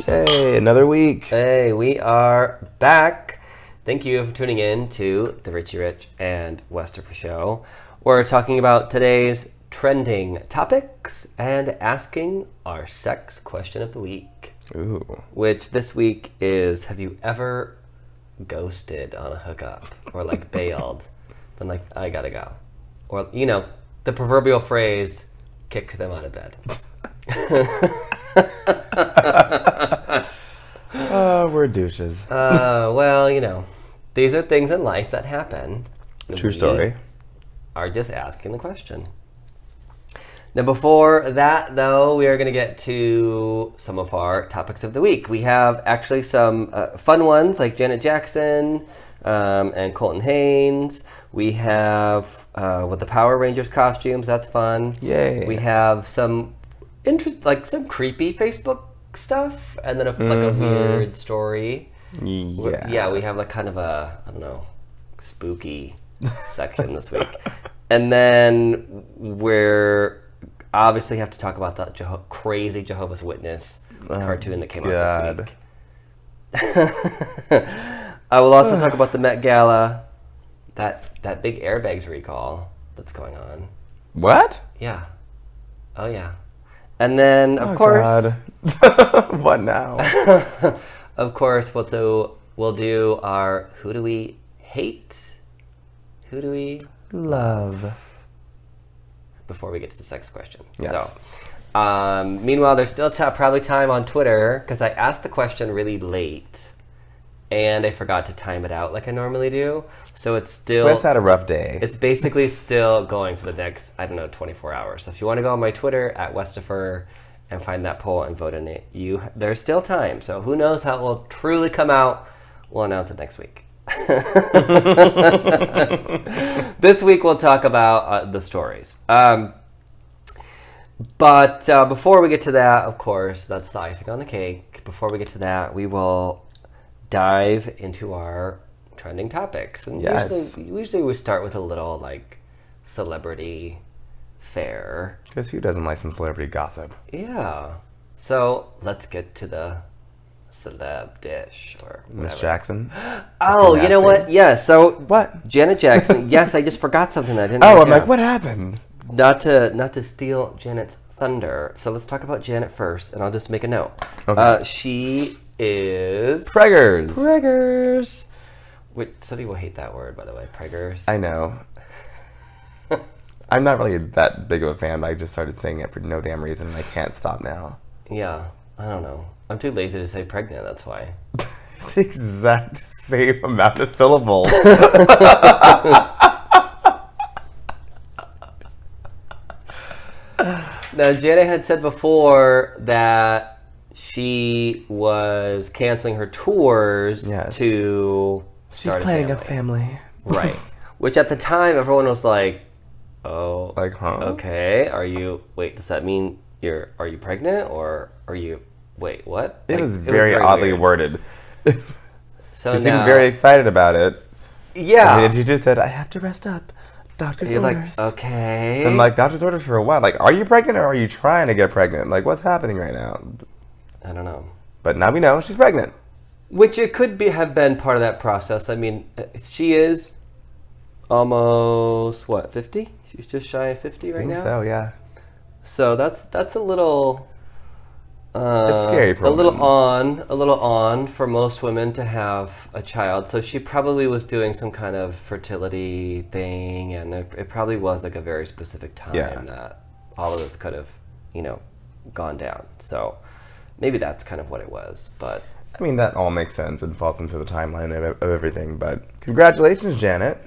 Hey, another week. Hey, we are back. Thank you for tuning in to the Richie Rich and Westerfer Show. We're talking about today's trending topics and asking our sex question of the week. Ooh. Which this week is, have you ever ghosted on a hookup? Or like bailed? Been like, I gotta go. Or, you know, the proverbial phrase, kicked them out of bed. We're douches. Well, you know, these are things in life that happen. True story. Are just asking the question. Now, before that, though, we are going to get to some of our topics of the week. We have actually some fun ones like Janet Jackson and Colton Haynes. We have with the Power Rangers costumes. That's fun. Yay. We have some like some creepy Facebook stuff, and then like a weird story. Yeah. We have like kind of a, I don't know, spooky section this week. And then we're obviously have to talk about that crazy Jehovah's Witness cartoon that came out this week. I will also talk about the Met Gala, that big airbags recall that's going on. What? Yeah. Oh, yeah. And then, of course... God. What now? Of course, we'll do our Who Do We Hate? Who Do We... Love. Before we get to the sex question. Yes. So, meanwhile, there's still probably time on Twitter, because I asked the question really late, and I forgot to time it out like I normally do. So it's still... Wes had a rough day. It's basically still going for the next, 24 hours. So if you want to go on my Twitter, at Westerfer, and find that poll and vote in it, there's still time. So who knows how it will truly come out. We'll announce it next week. This week we'll talk about the stories. But before we get to that, of course, that's the icing on the cake. Before we get to that, we will dive into our trending topics. And yes. usually we start with a little, like, celebrity fare. Because who doesn't like some celebrity gossip? Yeah. So let's get to the celeb dish or whatever. Miss Jackson? Oh, you know what? Yeah, so... What? Janet Jackson. Yes, I just forgot something that I didn't I'm like, what happened? Not to steal Janet's thunder. So let's talk about Janet first, and I'll just make a note. Okay. She is... Preggers. Wait, some people hate that word, by the way. Preggers. I know. I'm not really that big of a fan, but I just started saying it for no damn reason, and I can't stop now. Yeah, I don't know. I'm too lazy to say pregnant, that's why. It's the exact same amount of syllables. Now, Janet had said before that she was canceling her tours to She's start planning a family. Right. Which at the time, everyone was like, oh, like, huh? Okay. Does that mean are you pregnant or are you, wait, what? It was very oddly worded. So she seemed very excited about it. Yeah. And she just said, I have to rest up. Doctor's orders. Like, okay. And like, doctor's orders for a while. Like, are you pregnant or are you trying to get pregnant? Like, what's happening right now? I don't know. But now we know she's pregnant. Which it could have been part of that process. I mean, she is almost, 50? She's just shy of 50 right now? I think so, yeah. So that's a little... it's scary for a little on for most women to have a child. So she probably was doing some kind of fertility thing, and it probably was like a very specific time that all of this could have, gone down. So maybe that's kind of what it was. But I mean, that all makes sense and falls into the timeline of everything. But congratulations, Janet.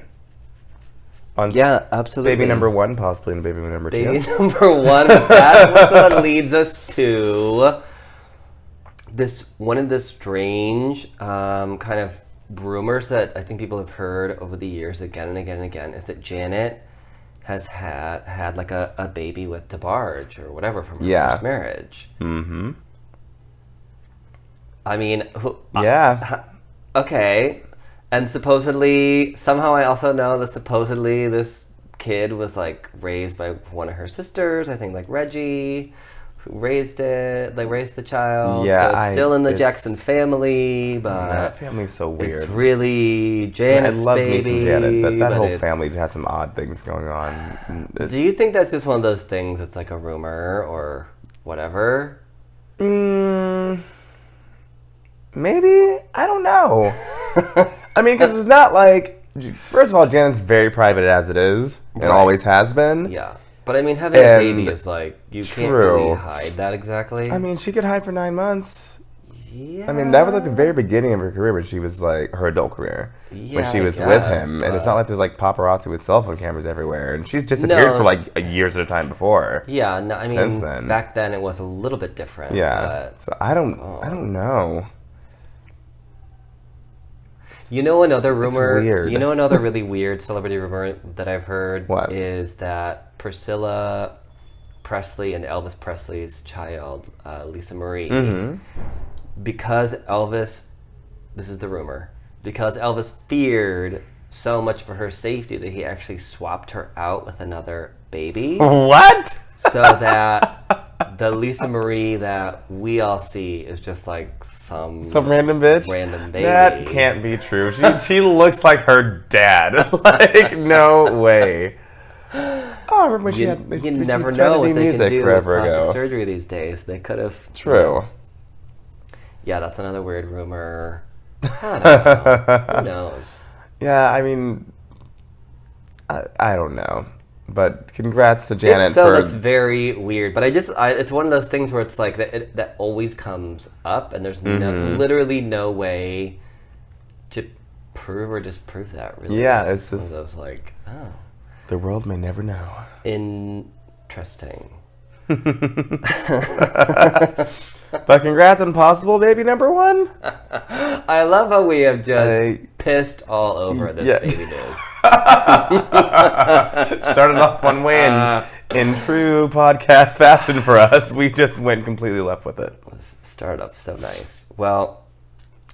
Absolutely. Baby number 1, possibly in baby number 2. Baby number 1. That's what leads us to one of the strange kind of rumors that I think people have heard over the years again and again and again is that Janet has had like a baby with DeBarge or whatever from her first marriage. Mm-hmm. I mean, okay. And supposedly, somehow I also know that supposedly this kid was like raised by one of her sisters, I think like Reggie, who raised it. They raised the child. Yeah, so it's still in the Jackson family, but that family's so weird. It's really Janet's I love baby. me some Janet, but that whole it's- family has some odd things going on. Do you think that's just one of those things? It's like a rumor or whatever. Maybe, I don't know. I mean, because it's not like. First of all, Janet's very private as it is, and Right. always has been. Yeah. But I mean, having a baby is like, you can't really True. hide that exactly. I mean, she could hide for 9 months. Yeah. I mean, that was like the very beginning of her career, but she was like her adult career when she I was with guess, him, and it's not like there's like paparazzi with cell phone cameras everywhere, and she's disappeared for like years at a time before. Yeah, no, I mean, Since then. back then it was a little bit different. Yeah, so I don't know. You know another rumor? weird. You know another really weird celebrity rumor that I've heard What? is that Priscilla Presley and Elvis Presley's child, Lisa Marie, because Elvis, this is the rumor, because Elvis feared so much for her safety that he actually swapped her out with another baby. What? So that the Lisa Marie that we all see is just like some random bitch? Random baby. That can't be true. She looks like her dad. Like, no way. Oh, I remember when she You, had. you when never she tried know to what do they can music do with forever plastic ago. surgery these days. They could have. True. Yeah, that's another weird rumor. I don't know. Who knows? Yeah, I mean, I don't know. But congrats to Janet It's for. very weird. But it's one of those things where it's like that always comes up, and there's literally no way to prove or disprove that. Really, Yeah, it's it's one of just- those like, oh, The world may never know. interesting. But congrats on possible baby number 1. I love how we have just pissed all over this Yeah. baby news. Started off one way, and in true podcast fashion for us, we just went completely left with it. Started off so nice. Well,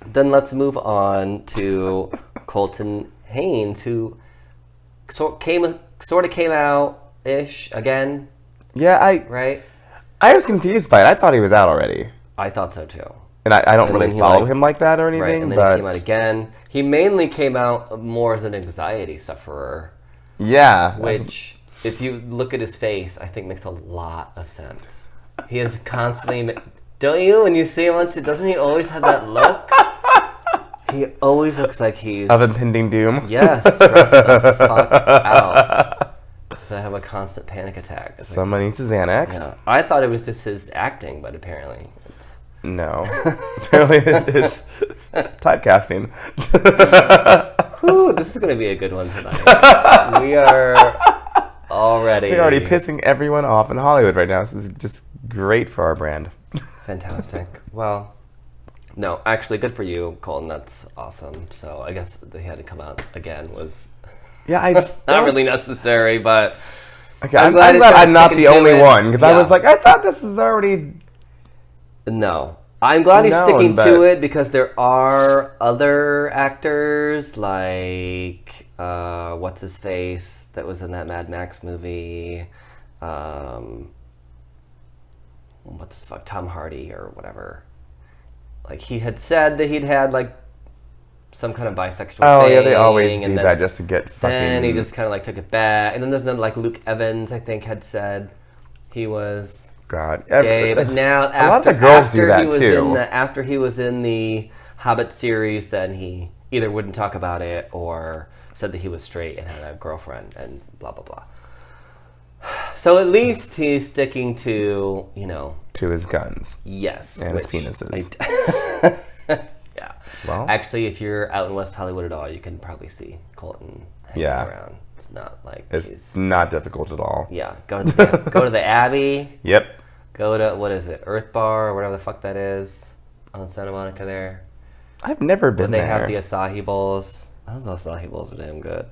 then let's move on to Colton Haynes, who sort of came out-ish again, Yeah, right? I was confused by it. I thought he was out already. I thought so too. And I don't And really then he, follow like- him like that or anything, Right, and then but he came out again. He mainly came out more as an anxiety sufferer, yeah. which, if you look at his face, I think makes a lot of sense. He is constantly... Don't you? When you see him on doesn't he always have that look? He always looks like he's... Of impending doom. Yes, stressed the fuck out. Because I have a constant panic attack. It's like, Someone needs a Xanax. yeah. I thought it was just his acting, but apparently it's... No. Apparently it's typecasting. Whew, this is going to be a good one tonight. We are already... We're already pissing everyone off in Hollywood right now. This is just great for our brand. Fantastic. Well, no, actually, good for you, Colton. That's awesome. So I guess they had to come out again was Yeah, I just... not really necessary, but Okay, I'm I'm glad glad, it's I'm not the sticking to only it. one, because I Yeah. was like, I thought this was already... no. I'm glad he's known, sticking but- to it because there are other actors like what's his face that was in that Mad Max movie. What's his fuck, Tom Hardy or whatever. Like he had said that he'd had like some kind of bisexual Oh, thing. yeah, they always do and then- that just to get fucking... Then he just kind of like took it back. And then there's another like Luke Evans, I think, had said he was God. gay. But now after, a lot of the girls do after that he was too. after he was in the Hobbit series, then he either wouldn't talk about it or said that he was straight and had a girlfriend and blah, blah, blah. So at least he's sticking to, To his guns. yes. And his which penises. yeah. Well, Actually, if you're out in West Hollywood at all, you can probably see Colton hanging Yeah. around. It's not like it's he's... not difficult at all. Yeah, go to the Abbey. Yep. Go to, what is it, Earth Bar or whatever the fuck that is on Santa Monica there. I've never been They there. have the acai bowls. Those acai bowls are damn good.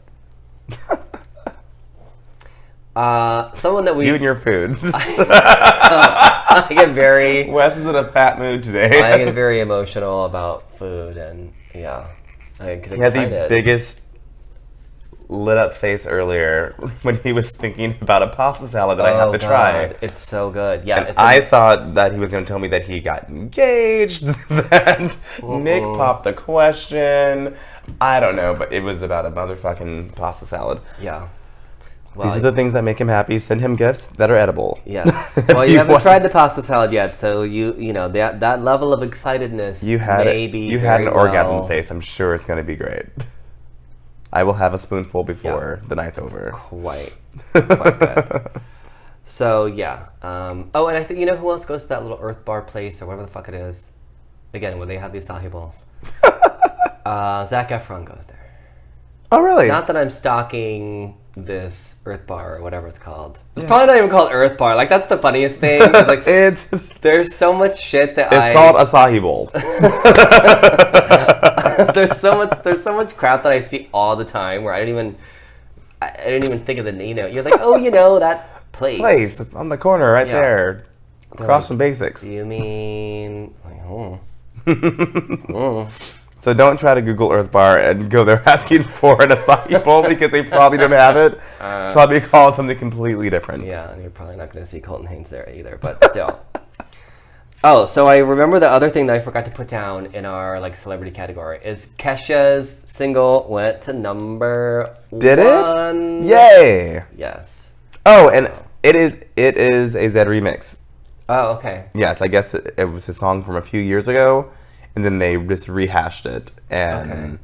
Someone that we... You and your food. I get very... Wes is in a fat mood today. I get very emotional about food and, yeah. I get He had the excited. biggest lit up face earlier when he was thinking about a pasta salad that I have to try. It's so good. Yeah, And I thought that he was going to tell me that he got engaged, that Nick popped the question. I don't know, but it was about a motherfucking pasta salad. Yeah. Well, These are the things that make him happy. Send him gifts that are edible. Yes. Well, you haven't tried the pasta salad yet, so you know that level of excitedness. You had an well. orgasm face. I'm sure it's going to be great. I will have a spoonful before the night's over. Quite good. So yeah. Oh, and I think who else goes to that little Earth Bar place or whatever the fuck it is? Again, where they have the acai bowls. Zac Efron goes there. Oh, really? Not that I'm stalking this Earth Bar or whatever it's called. It's probably not even called Earth Bar. Like, that's the funniest thing. It's like there's so much shit that it's called acai bowl. there's so much crap that I see all the time where I didn't even think of the name. You're like, oh, that place on the corner right there, across from Basics. You mean So don't try to Google Earth Bar and go there asking for an acai bowl because they probably don't have it. It's probably called something completely different. Yeah, and you're probably not going to see Colton Haynes there either, but still. Oh, so I remember the other thing that I forgot to put down in our celebrity category is Kesha's single went to number 1. Did it? Yay! Yes. Oh, and it is a Zed remix. Oh, okay. Yes, I guess it was a song from a few years ago. And then they just rehashed it and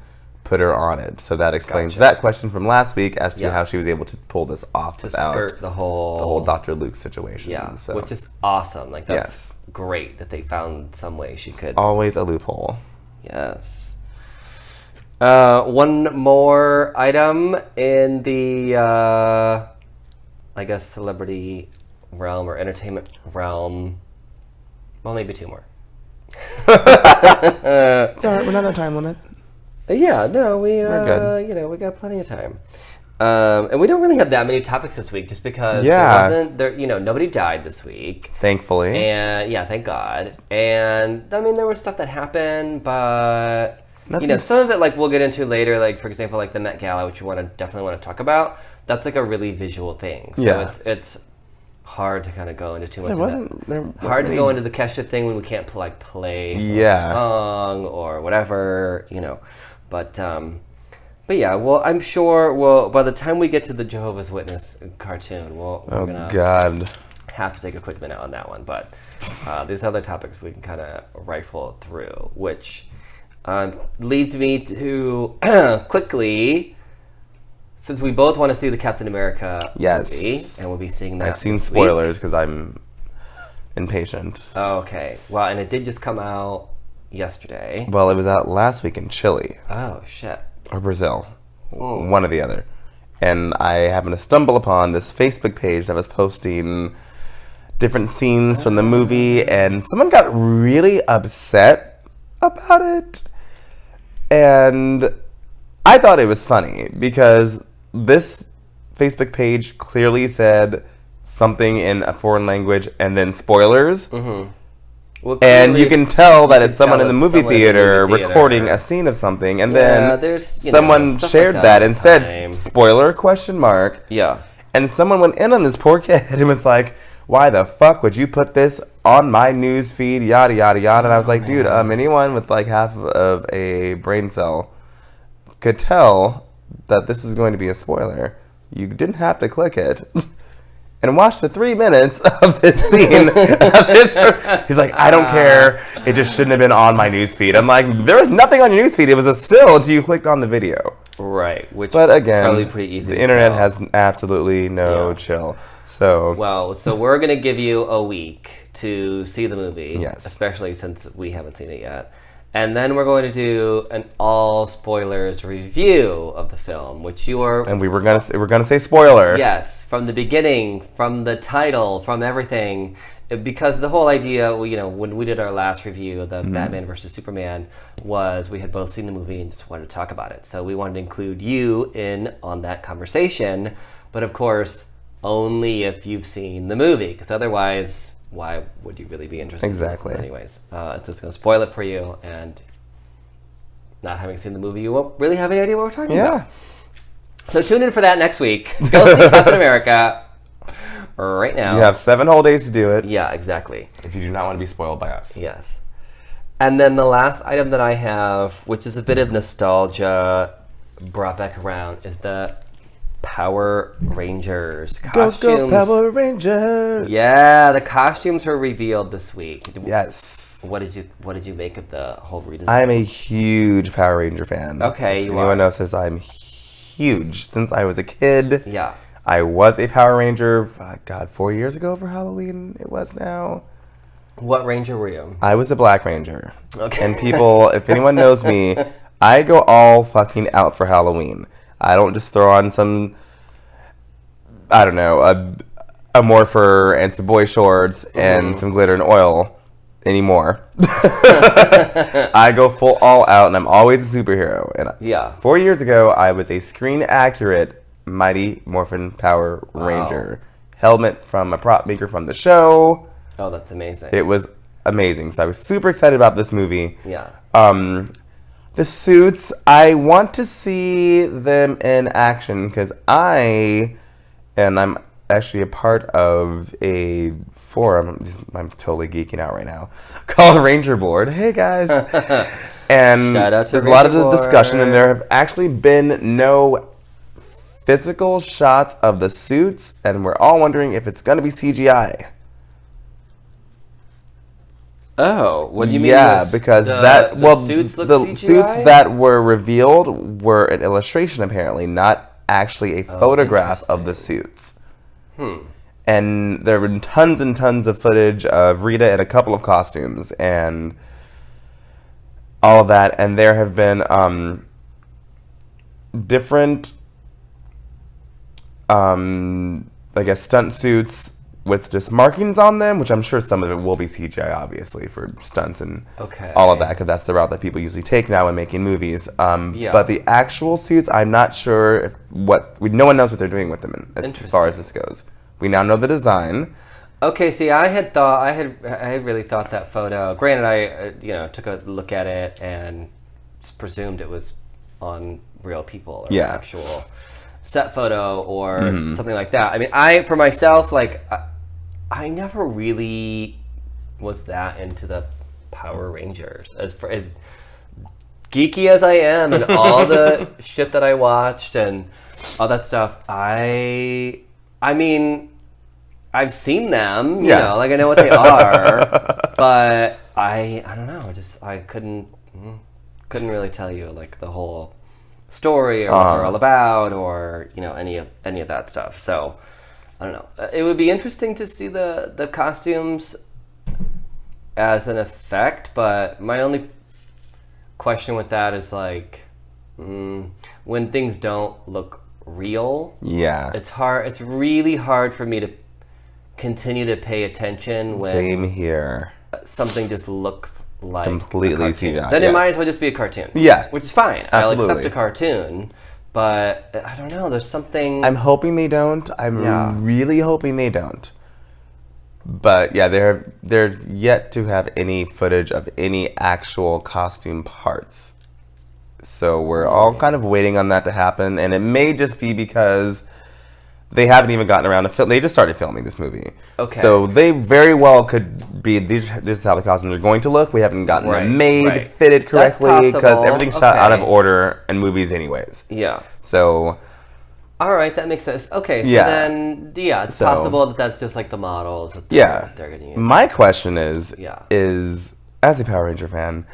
put her on it. So that explains that question from last week as to how she was able to pull this off without skirt the whole Dr. Luke situation. Yeah, so. which is awesome. That's great that they found some way she could. Always a loophole. Yes. One more item in the, I guess, celebrity realm or entertainment realm. Well, maybe 2 more. It's alright, we're not on time limit. Yeah, no, we're good. We got plenty of time. And we don't really have that many topics this week just because nobody died this week. Thankfully. And thank God. And I mean, there was stuff that happened, but some of it we'll get into later, for example, the Met Gala, which you definitely want to talk about. That's a really visual thing. So it's hard to kind of go into too much of that. Hard to go into the Kesha thing when we can't play some song or whatever, But yeah, well, I'm sure by the time we get to the Jehovah's Witness cartoon, we're gonna have to take a quick minute on that one. But these other topics we can kind of rifle through, which leads me to quickly. Since we both want to see the Captain America movie, and we'll be seeing that. I've seen spoilers because I'm impatient. Okay. Well, and it did just come out yesterday. Well, it was out last week in Chile. Oh, shit. Or Brazil. One or the other. And I happened to stumble upon this Facebook page that was posting different scenes from the movie, and someone got really upset about it. And I thought it was funny because this Facebook page clearly said something in a foreign language and then spoilers. Mm-hmm. Well, and you can tell that it's someone in the movie theater recording a scene of something, and then someone shared that and said spoiler ? Yeah. And someone went in on this poor kid and was like, why the fuck would you put this on my news feed, yada yada yada. And I was like, dude, anyone with half of a brain cell could tell that this is going to be a spoiler. You didn't have to click it. And watch the 3 minutes of this scene. He's like, I don't care. It just shouldn't have been on my newsfeed. I'm like, there was nothing on your newsfeed. It was a still until you clicked on the video. Right. But again, probably pretty easy the internet has absolutely no chill. So we're going to give you a week to see the movie. Yes. Especially since we haven't seen it yet. And then we're going to do an all spoilers review of the film, which you are. And we're gonna say spoiler. Yes, from the beginning, from the title, from everything, because the whole idea, when we did our last review of the Batman versus Superman, was we had both seen the movie and just wanted to talk about it. So we wanted to include you in on that conversation, but of course, only if you've seen the movie, because otherwise, why would you really be interested? Exactly. In this? Anyways, it's just going to spoil it for you, and not having seen the movie, you won't really have any idea what we're talking about. So tune in for that next week. Go see Captain America right now. You have 7 whole days to do it. Yeah, exactly. If you do not want to be spoiled by us. Yes. And then the last item that I have, which is a bit of nostalgia brought back around, is the Power Rangers costumes. Go Power Rangers! Yeah, the costumes were revealed this week. Yes. What did you make of the whole redesign? I'm a huge Power Ranger fan. Okay, if anyone knows, I'm huge. Since I was a kid, yeah, I was a Power Ranger. God, 4 years ago for Halloween. It was now. What Ranger were you? I was a Black Ranger. Okay. And people, if anyone knows me, I go all fucking out for Halloween. I don't just throw on some, I don't know, a morpher and some boy shorts and some glitter and oil anymore. I go full all out, and I'm always a superhero. And Yeah. 4 years ago, I was a screen-accurate Mighty Morphin Power Ranger. Helmet from a prop maker from the show. Oh, that's amazing. It was amazing. So I was super excited about this movie. Yeah. The suits, I want to see them in action because I'm actually a part of a forum. I'm totally geeking out right now. Called Ranger Board. Hey guys. And Shout out to there's a lot of Ranger discussion, and Board. there have actually been no physical shots of the suits, and we're all wondering if it's going to be CGI. Oh, what do you mean? Yeah, because the suits look the CGI? suits that were revealed were an illustration, apparently, not actually a photograph of the suits. And there have been tons and tons of footage of Rita in a couple of costumes and all of that, and there have been different, I guess, stunt suits with just markings on them, which I'm sure some of it will be CGI, obviously, for stunts and all of that, because that's the route that people usually take now when making movies. But the actual suits, I'm not sure no one knows what they're doing with them as far as this goes. We now know the design. Okay, see, I had really thought that photo. Granted, I took a look at it and just presumed it was on real people or an actual set photo or something like that. I mean, for myself, like, I never really was that into the Power Rangers. As geeky as I am and all the shit that I watched and all that stuff, I mean, I've seen them, you know, like I know what they are, but I don't know, I couldn't really tell you like the whole story or what they're all about or, you know, any of that stuff. So I don't know. It would be interesting to see the costumes as an effect, but my only question with that is like when things don't look real. Yeah. It's hard. It's really hard for me to continue to pay attention when Same here. Something just looks like completely CGI. Then it might as well just be a cartoon. Yeah. Which is fine. Absolutely. I'll accept a cartoon. But I don't know. There's something. I'm hoping they don't. I'm really hoping they don't. But yeah, they're yet to have any footage of any actual costume parts. So we're all kind of waiting on that to happen, and it may just be because they haven't even gotten around to film. They just started filming this movie. Okay. So they very well could be. This is how the costumes are going to look. We haven't gotten them made, fitted correctly, because everything's shot out of order in movies, anyways. Yeah. So. All right, that makes sense. Okay, so then, it's possible that that's just like the models that they're going to use. My question is as a Power Ranger fan,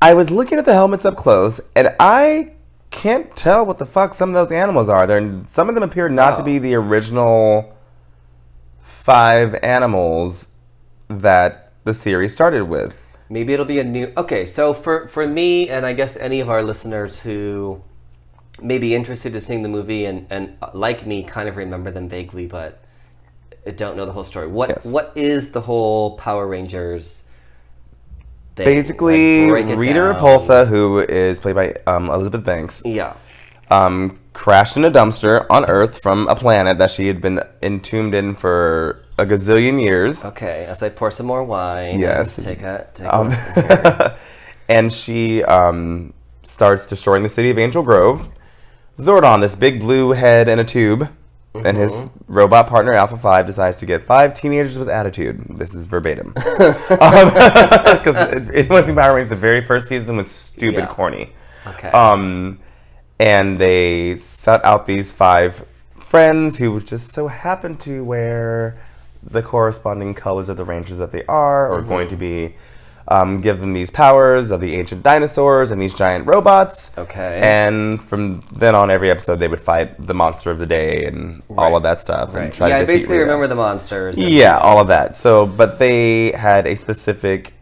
I was looking at the helmets up close, and I can't tell what the fuck some of those animals are. Some of them appear not to be the original 5 animals that the series started with. Maybe it'll be a new... Okay, so for me, and I guess any of our listeners who may be interested in seeing the movie and like me, kind of remember them vaguely, but don't know the whole story. What is the whole Power Rangers thing? Basically, Rita Repulsa, who is played by Elizabeth Banks, crashed in a dumpster on Earth from a planet that she had been entombed in for a gazillion years. Okay, as I pour some more wine. Yes. Take a listen here. And she starts destroying the city of Angel Grove, Zordon, this big blue head in a tube, and his robot partner Alpha 5 decides to get 5 teenagers with attitude. This is verbatim. Because Influencing Power Rangers, the very first season was stupid corny. Okay. And they set out these 5 friends who just so happen to wear the corresponding colors of the Rangers that they are going to be give them these powers of the ancient dinosaurs and these giant robots. Okay. And from then on, every episode they would fight the monster of the day and all of that stuff. Right. And try to I defeat basically Rita. remember the monsters. Yeah, all of that. So, but they had a specific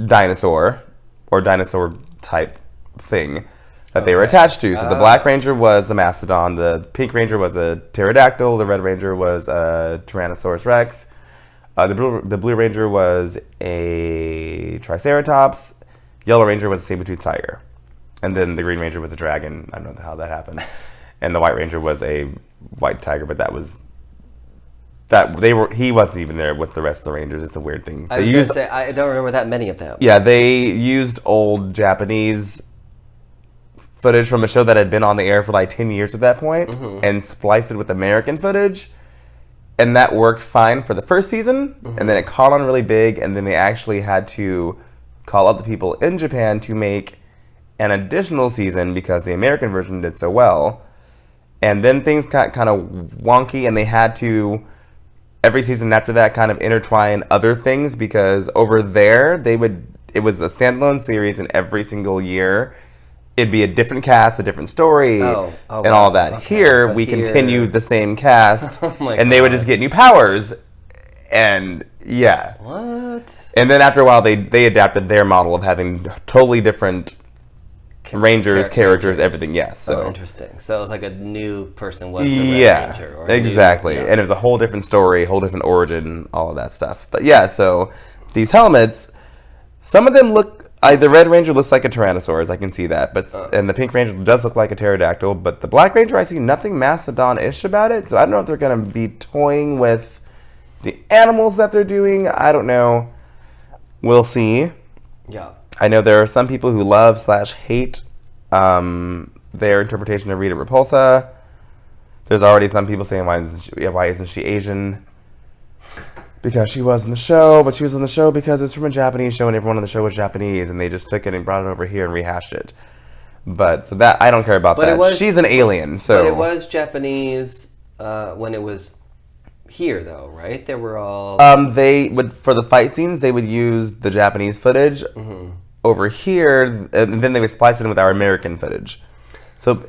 dinosaur or dinosaur type thing that they were attached to. So the Black Ranger was a mastodon, the Pink Ranger was a pterodactyl, the Red Ranger was a Tyrannosaurus Rex. The Blue Ranger was a Triceratops. Yellow Ranger was a saber-toothed tiger. And then the Green Ranger was a dragon. I don't know how that happened. And the White Ranger was a white tiger, but he wasn't even there with the rest of the Rangers. It's a weird thing. I don't remember that many of them. Yeah, they used old Japanese footage from a show that had been on the air for like 10 years at that point and spliced it with American footage. And that worked fine for the first season, and then it caught on really big, and then they actually had to call up the people in Japan to make an additional season because the American version did so well. And then things got kind of wonky, and they had to, every season after that, kind of intertwine other things because over there, it was a standalone series, and every single year, it'd be a different cast, a different story, and all of that. Okay. Here, we continued the same cast, and they would just get new powers, and yeah. What? And then after a while, they adapted their model of having totally different Rangers, characters, everything. Yes. So interesting. So it's like a new person was the Red Ranger. Or exactly. And it was a whole different story, whole different origin, all of that stuff. But yeah, so these helmets, some of them look. The Red Ranger looks like a Tyrannosaurus, I can see that, and the Pink Ranger does look like a pterodactyl, but the Black Ranger, I see nothing mastodon-ish about it, so I don't know if they're going to be toying with the animals that they're doing. I don't know. We'll see. Yeah. I know there are some people who love/hate their interpretation of Rita Repulsa. There's already some people saying, why isn't she Asian? Because she was in the show, but she was in the show because it's from a Japanese show and everyone on the show was Japanese and they just took it and brought it over here and rehashed it. But so that I don't care about that. She's an alien, so. But it was Japanese when it was here, though, right? They were all. They would for the fight scenes. They would use the Japanese footage over here, and then they would splice it in with our American footage. So.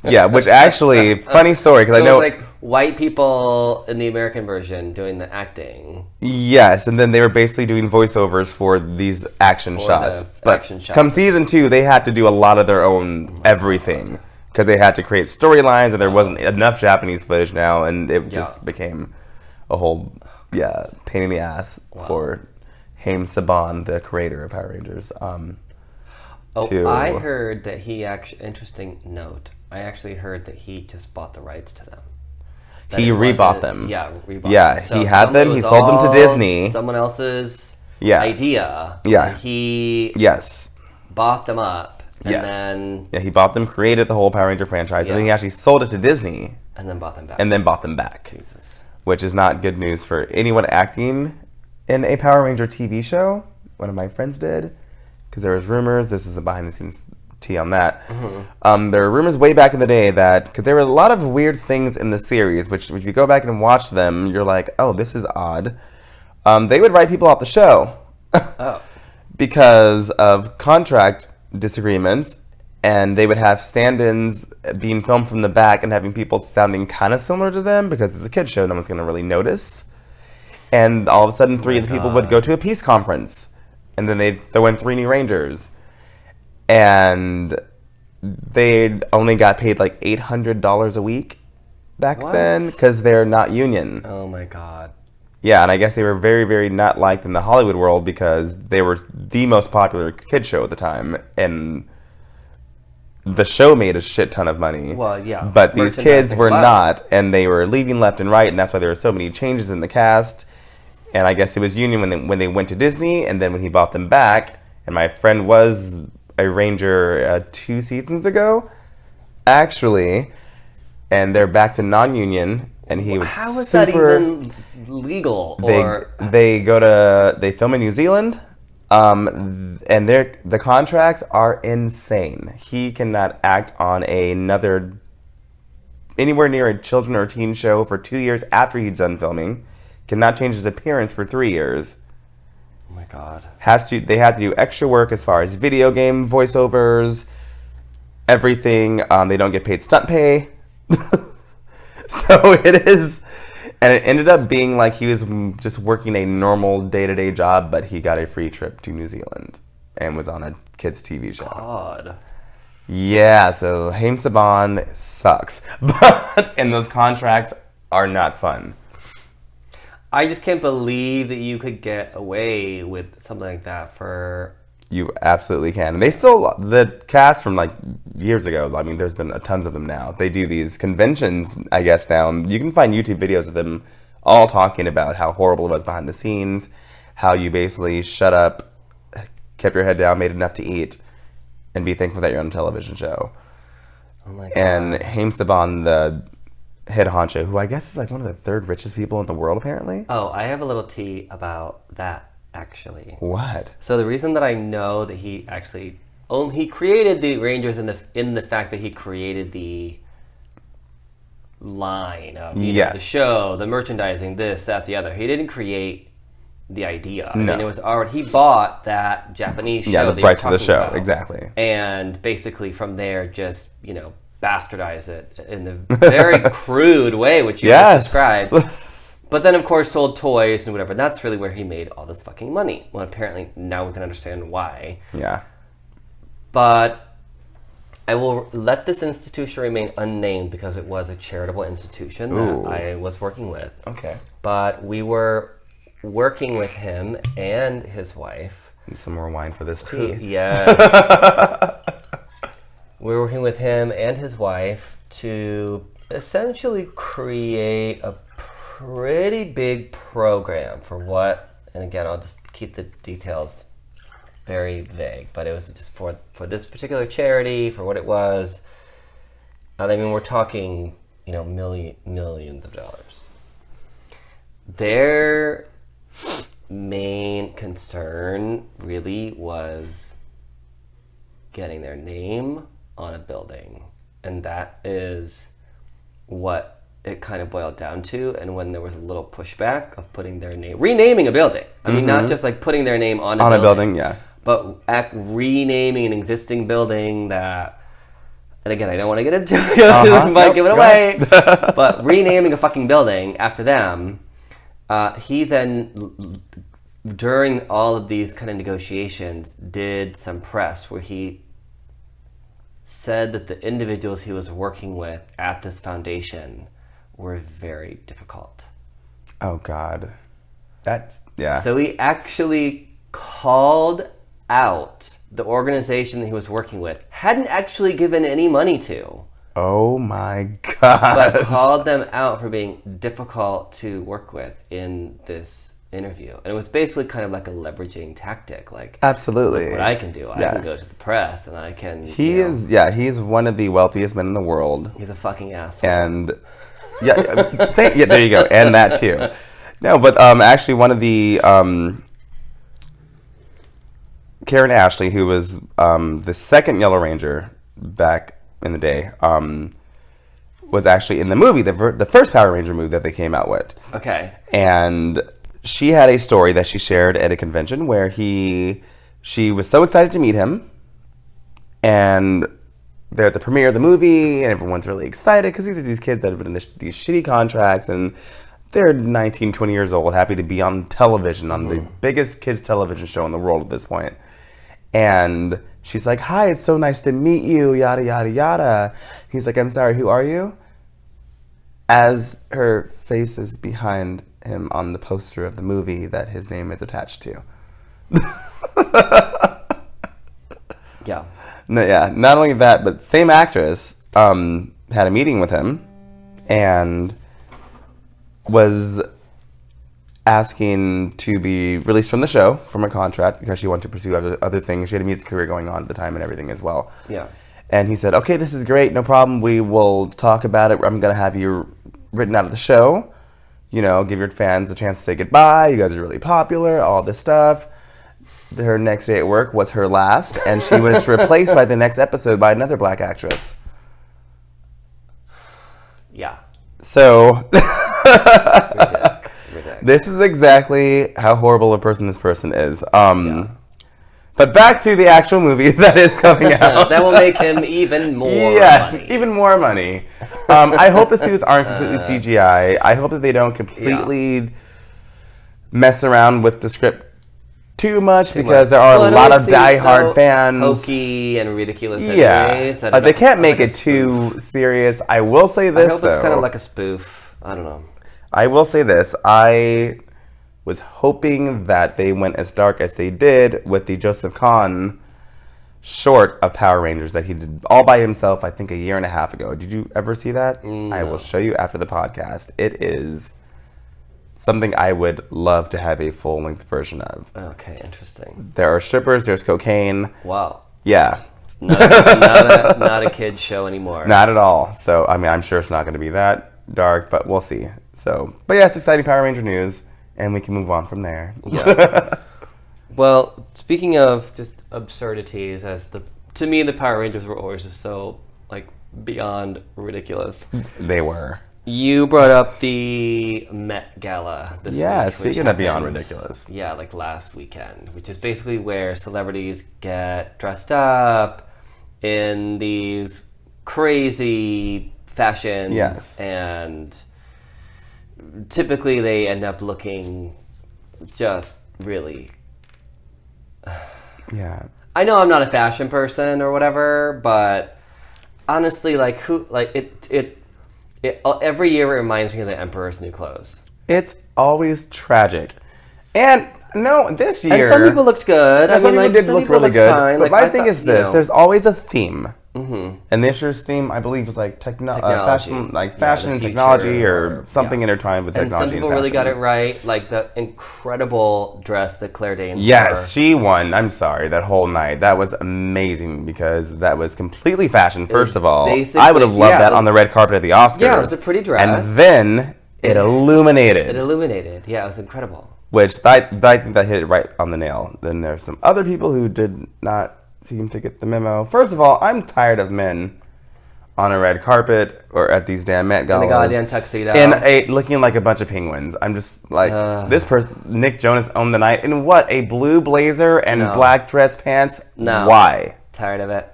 Yeah, which actually, funny story, because I know... It was like white people in the American version doing the acting. Yes, and then they were basically doing voiceovers for these action shots. But come season 2, they had to do a lot of their own everything, because they had to create storylines, and there wasn't enough Japanese footage now, and it just became a whole, pain in the ass for Haim Saban, the creator of Power Rangers. I heard that he actually... Interesting note. I actually heard that he just bought the rights to them. He rebought them. Yeah, rebought them. So he had them. He sold them to Disney. Someone else's idea. Yeah. He bought them up. And then... Yeah, he bought them, created the whole Power Ranger franchise, and then he actually sold it to Disney. And then bought them back. Jesus. Which is not good news for anyone acting in a Power Ranger TV show. One of my friends did. Because there was rumors. This is a behind-the-scenes tea on that. There were rumors way back in the day that, because there were a lot of weird things in the series, which if you go back and watch them, you're like, oh, this is odd. They would write people off the show because of contract disagreements, and they would have stand-ins being filmed from the back and having people sounding kind of similar to them because it's a kid's show, no one's going to really notice. And all of a sudden, 3 of the people would go to a peace conference, and then they'd throw in 3 new Rangers. And they only got paid like $800 a week back then because they're not union. Oh my God. Yeah, and I guess they were very, very not liked in the Hollywood world because they were the most popular kid show at the time, and the show made a shit ton of money. Well, yeah. But these kids were not, and they were leaving left and right, and that's why there were so many changes in the cast. And I guess it was union when they went to Disney, and then when he bought them back, and my friend was a Ranger 2 seasons ago. actually, and they're back to non-union, and he was How is super, that even legal? They film in New Zealand, and the contracts are insane. He cannot act on anywhere near a children or teen show for 2 years after he's done filming. Cannot change his appearance for 3 years. Oh my God. They had to do extra work as far as video game voiceovers, everything. They don't get paid stunt pay. So it is, and it ended up being like he was just working a normal day-to-day job, but he got a free trip to New Zealand and was on a kids' TV show. God. Yeah, so Haim Saban sucks, and those contracts are not fun. I just can't believe that you could get away with something like that for... You absolutely can. And the cast from like years ago, I mean, there's been tons of them now. They do these conventions, I guess, now. You can find YouTube videos of them all talking about how horrible it was behind the scenes, how you basically shut up, kept your head down, made enough to eat, and be thankful that you're on a television show. Oh my God. And Haim Saban, the head honcho, who I guess is like one of the third richest people in the world, apparently. Oh, I have a little tea about that. Actually, what? So the reason that I know that he actually he created the Rangers in the fact that he created the line of the show, the merchandising, this, that, the other. He didn't create the idea. No. I mean, it was already, he bought that Japanese show. Yeah, the rights to the show, exactly. And basically from there, just bastardize it in a very crude way, which you just described. But then, of course, sold toys and whatever. And that's really where he made all this fucking money. Well, apparently, now we can understand why. Yeah. But I will let this institution remain unnamed because it was a charitable institution that I was working with. Okay. But we were working with him and his wife. Need some more wine for this tea. Yes. We were working with him and his wife to essentially create a pretty big program for what, and again, I'll just keep the details very vague, but it was just for this particular charity, for what it was. And I mean, we're talking, millions of dollars. Their main concern really was getting their name on a building, and that is what it kind of boiled down to. And when there was a little pushback of putting their name, renaming a building. I mean, not just like putting their name on a building, yeah. But renaming an existing building that, and again, I don't want to get into it, might give it away, but renaming a fucking building after them, he then, during all of these kind of negotiations, did some press where he said that the individuals he was working with at this foundation were very difficult. Oh, God. So he actually called out the organization that he was working with, hadn't actually given any money to. Oh, my God. But called them out for being difficult to work with in this interview. And it was basically kind of like a leveraging tactic. Like, absolutely. Look what I can do. I can go to the press and I can... He's one of the wealthiest men in the world. He's a fucking asshole. And... there you go, and that too. No, but actually, one of the Karen Ashley, who was the second Yellow Ranger back in the day, was actually in the movie, the first Power Ranger movie that they came out with. Okay. And she had a story that she shared at a convention where she was so excited to meet him, and they're at the premiere of the movie, and everyone's really excited because these are these kids that have been in these shitty contracts, and they're 19, 20 years old, happy to be on television, on the biggest kids television show in the world at this point. And she's like, "Hi, it's so nice to meet you, yada, yada, yada." He's like, "I'm sorry, who are you?" As her face is behind him on the poster of the movie that his name is attached to. Yeah. No, yeah, not only that, but same actress had a meeting with him and was asking to be released from the show, from her contract, because she wanted to pursue other things. She had a music career going on at the time and everything as well. Yeah. And he said, okay, this is great, no problem. We will talk about it. I'm going to have you written out of the show. You know, give your fans a chance to say goodbye. You guys are really popular, all this stuff. Her next day at work was her last, and she was replaced by the next episode by another black actress. Yeah. So, Ridiculous. this is exactly how horrible a person this person is. But back to the actual movie that is coming out. That will make him even more money. Even more money. I hope the suits aren't completely CGI. I hope that they don't completely mess around with the script too much because there are a lot of diehard fans. Hokey and ridiculous. They can't make it too serious. I will say this, I hope it's kind of like a spoof. I don't know. I will say this. I was hoping that they went as dark as they did with the Joseph Kahn short of Power Rangers that he did all by himself, I think, a year and a half ago. Did you ever see that? No. I will show you after the podcast. It is something I would love to have a full-length version of. Okay, interesting. There are strippers, there's cocaine. Wow. Yeah. Not a kid's show anymore. Not at all. So, I mean, I'm sure it's not going to be that dark, but we'll see. So, but yeah, it's exciting Power Ranger news, and we can move on from there. Yeah. Well, speaking of just absurdities, to me the Power Rangers were always just so like beyond ridiculous. They were. You brought up the Met Gala this week. Yeah, speaking of beyond ridiculous. Yeah, like last weekend, which is basically where celebrities get dressed up in these crazy fashions. Yes. And typically they end up looking just really... Yeah. I know I'm not a fashion person or whatever, but honestly, it every year it reminds me of the Emperor's New Clothes. It's always tragic. And no, this year... And some people looked good. Some people did look really good. Fine. But my thing is this. There's always a theme. Mm-hmm. And this year's theme, I believe, was like technology. Fashion and future, technology or something intertwined with technology and some people really got it right. Like the incredible dress that Claire Danes wore. Yes, she won. I'm sorry, that whole night. That was amazing because that was completely fashion, first of all. I would have loved that on the red carpet at the Oscars. Yeah, it was a pretty dress. And then it illuminated. Yeah, it was incredible. Which I think that hit it right on the nail. Then there's some other people who did not seem to get the memo. First of all, I'm tired of men on a red carpet or at these damn Met Galas. In a goddamn tuxedo. Looking like a bunch of penguins. I'm just like, this person, Nick Jonas owned the night in what? A blue blazer and black dress pants? No. Why? Tired of it.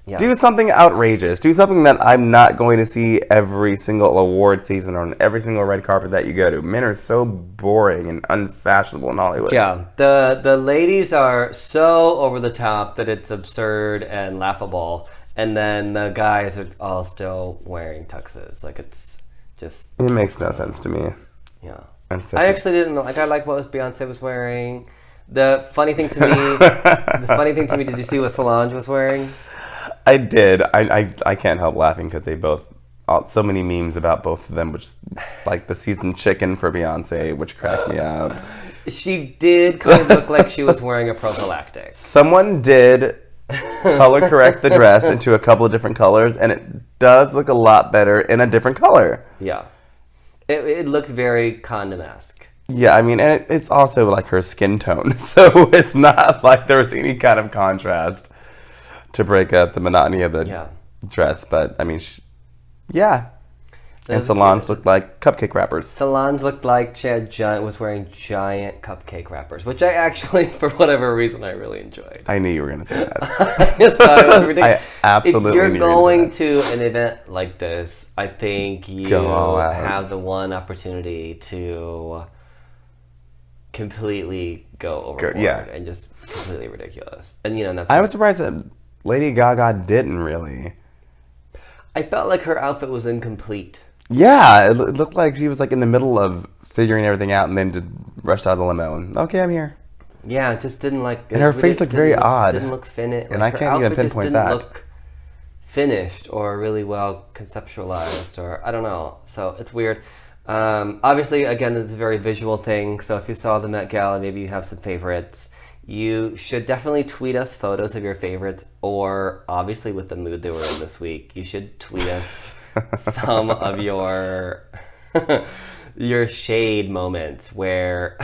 Yeah. Do something outrageous. Do something that I'm not going to see every single award season or on every single red carpet that you go to. Men are so boring and unfashionable in Hollywood. Yeah, the ladies are so over the top that it's absurd and laughable, and then the guys are all still wearing tuxes. Like it's just... It makes no sense to me. Yeah. I actually didn't like. I like what Beyonce was wearing. The funny thing to me, did you see what Solange was wearing? I did. I can't help laughing because they both... so many memes about both of them, which like the seasoned chicken for Beyonce, which cracked me up. She did kind of look like she was wearing a prophylactic. Someone did color correct the dress into a couple of different colors, and it does look a lot better in a different color. Yeah. It looks very condom-esque. Yeah, I mean, and it's also like her skin tone, so it's not like there was any kind of contrast to break up the monotony of the dress. But, I mean, and Solange looked like cupcake wrappers. Solange looked like she was wearing giant cupcake wrappers, which I actually, for whatever reason, I really enjoyed. I knew you were going to say that. I just thought it was ridiculous. I absolutely If you're knew going to an event like this, I think you have the one opportunity to completely go overboard and just completely ridiculous. And that's... I was surprised that Lady Gaga didn't really. I felt like her outfit was incomplete. Yeah, it looked like she was like in the middle of figuring everything out and then just rushed out of the limo and, okay, I'm here. Yeah, it just didn't like... And her face looked very odd. Didn't look finished. And I can't even pinpoint that. Didn't look finished or really well conceptualized or... I don't know. So it's weird. Obviously, again, this is a very visual thing. So if you saw the Met Gala, maybe you have some favorites. You should definitely tweet us photos of your favorites, or obviously with the mood that we're in this week, you should tweet us some of your your shade moments where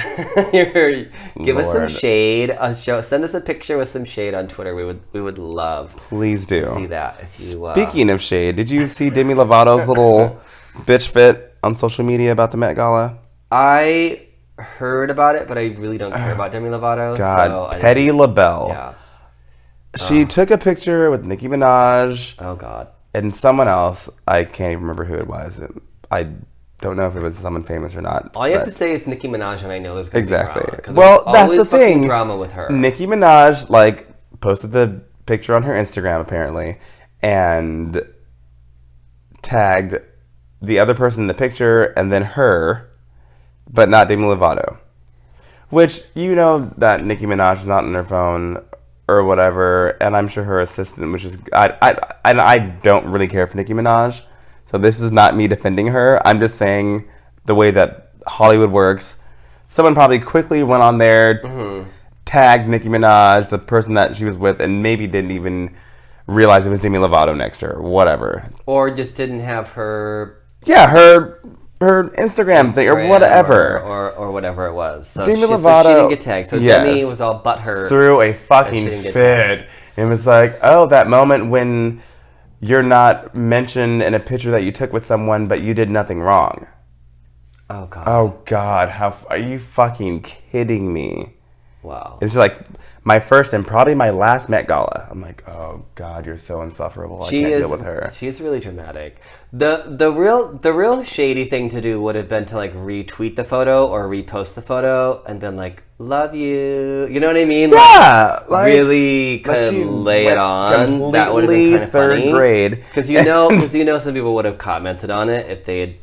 give us some shade. Send us a picture with some shade on Twitter. We would love Please do to see that. If you speaking of shade, did you see Demi Lovato's little bitch fit on social media about the Met Gala? I heard about it, but I really don't care about Demi Lovato. God, so Petty LaBelle. Yeah. She took a picture with Nicki Minaj. Oh, God. And someone else. I can't even remember who it was. I don't know if it was someone famous or not. All you have to say is Nicki Minaj, and I know there's going to be drama. Well, that's the thing. Drama with her. Nicki Minaj posted the picture on her Instagram apparently, and tagged the other person in the picture and then her, but not Demi Lovato. Which, you know that Nicki Minaj is not on her phone or whatever, and I'm sure her assistant, which is... I don't really care for Nicki Minaj, so this is not me defending her. I'm just saying the way that Hollywood works. Someone probably quickly went on there, tagged Nicki Minaj, the person that she was with, and maybe didn't even realize it was Demi Lovato next to her, whatever. Or just didn't have her... Yeah, her Instagram thing or whatever. Or whatever it was. So Demi so Lovato, she didn't get tagged. So Demi was all butthurt. Threw a fucking fit. It was like, oh, that moment when you're not mentioned in a picture that you took with someone, but you did nothing wrong. Oh, God. Oh, God. How are you fucking kidding me? Wow. It's like my first and probably my last Met Gala. I'm like, oh God, you're so insufferable. I can't deal with her. She's really dramatic. The real shady thing to do would have been to retweet the photo or repost the photo and been like, love you. You know what I mean? Yeah. Really kind of lay it on. That would have been kind of third funny. grade. Because some people would have commented on it if they had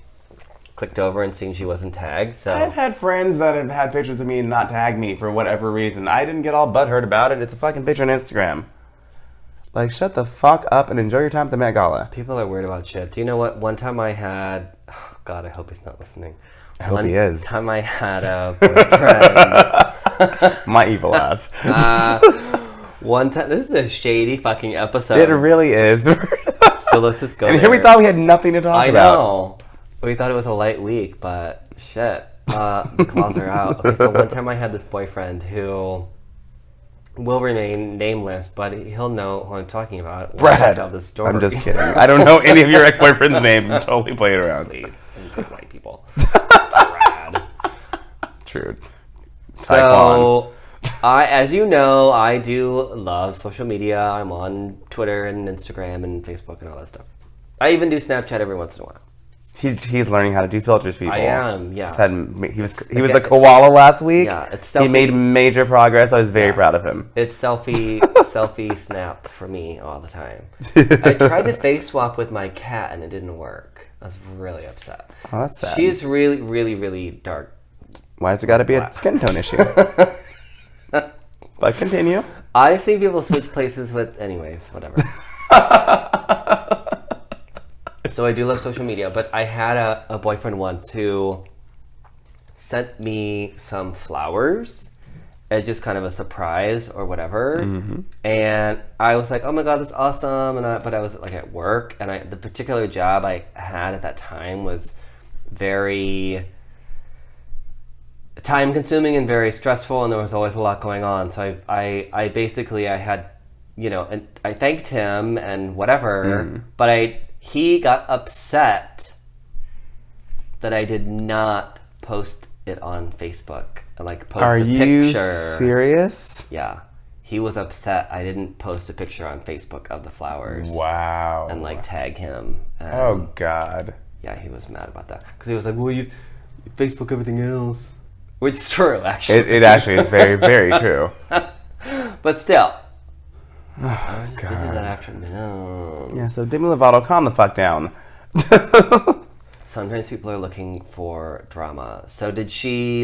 clicked over and seen she wasn't tagged. So I've had friends that have had pictures of me and not tagged me for whatever reason. I didn't get all butthurt about it. It's a fucking picture on Instagram. Shut the fuck up and enjoy your time at the Met Gala. People are weird about shit. Do you know what? One time I had... Oh, God, I hope he's not listening. I hope he is. One time I had a boyfriend... My evil ass. One time... This is a shady fucking episode. It really is. So let's just go And there. here we thought we had nothing to talk about. I know. We thought it was a light week, but shit. The claws are out. Okay, so one time I had this boyfriend who will remain nameless, but he'll know who I'm talking about when I tell this story. I'm just kidding. I don't know any of your ex-boyfriend's name. I'm totally playing around. Please. And white people. Brad. True. So, as you know, I do love social media. I'm on Twitter and Instagram and Facebook and all that stuff. I even do Snapchat every once in a while. He's learning how to do filters, people. I am, yeah. He was a koala last week. Yeah, it's he made major progress. I was very proud of him. It's selfie snap for me all the time. I tried to face swap with my cat and it didn't work. I was really upset. Oh, that's sad. She's really, really, really dark. Why has it got to be a skin tone issue? But continue. I've seen people switch places with... Anyways, whatever. So I do love social media, but I had a boyfriend once who sent me some flowers as just kind of a surprise or whatever. Mm-hmm. And I was like, oh my God, that's awesome. But I was at work, and the particular job I had at that time was very time consuming and very stressful, and there was always a lot going on. So I basically had, and I thanked him and whatever, but he got upset that I did not post it on Facebook and post a picture. Are you serious? Yeah. He was upset I didn't post a picture on Facebook of the flowers. Wow. And tag him. Oh God. Yeah, he was mad about that. Because he was like, well, you Facebook everything else. Which is true, actually. It actually is very, very true. But still. Oh, God. Busy that afternoon. Yeah, so Demi Lovato, calm the fuck down. Sometimes people are looking for drama. So did she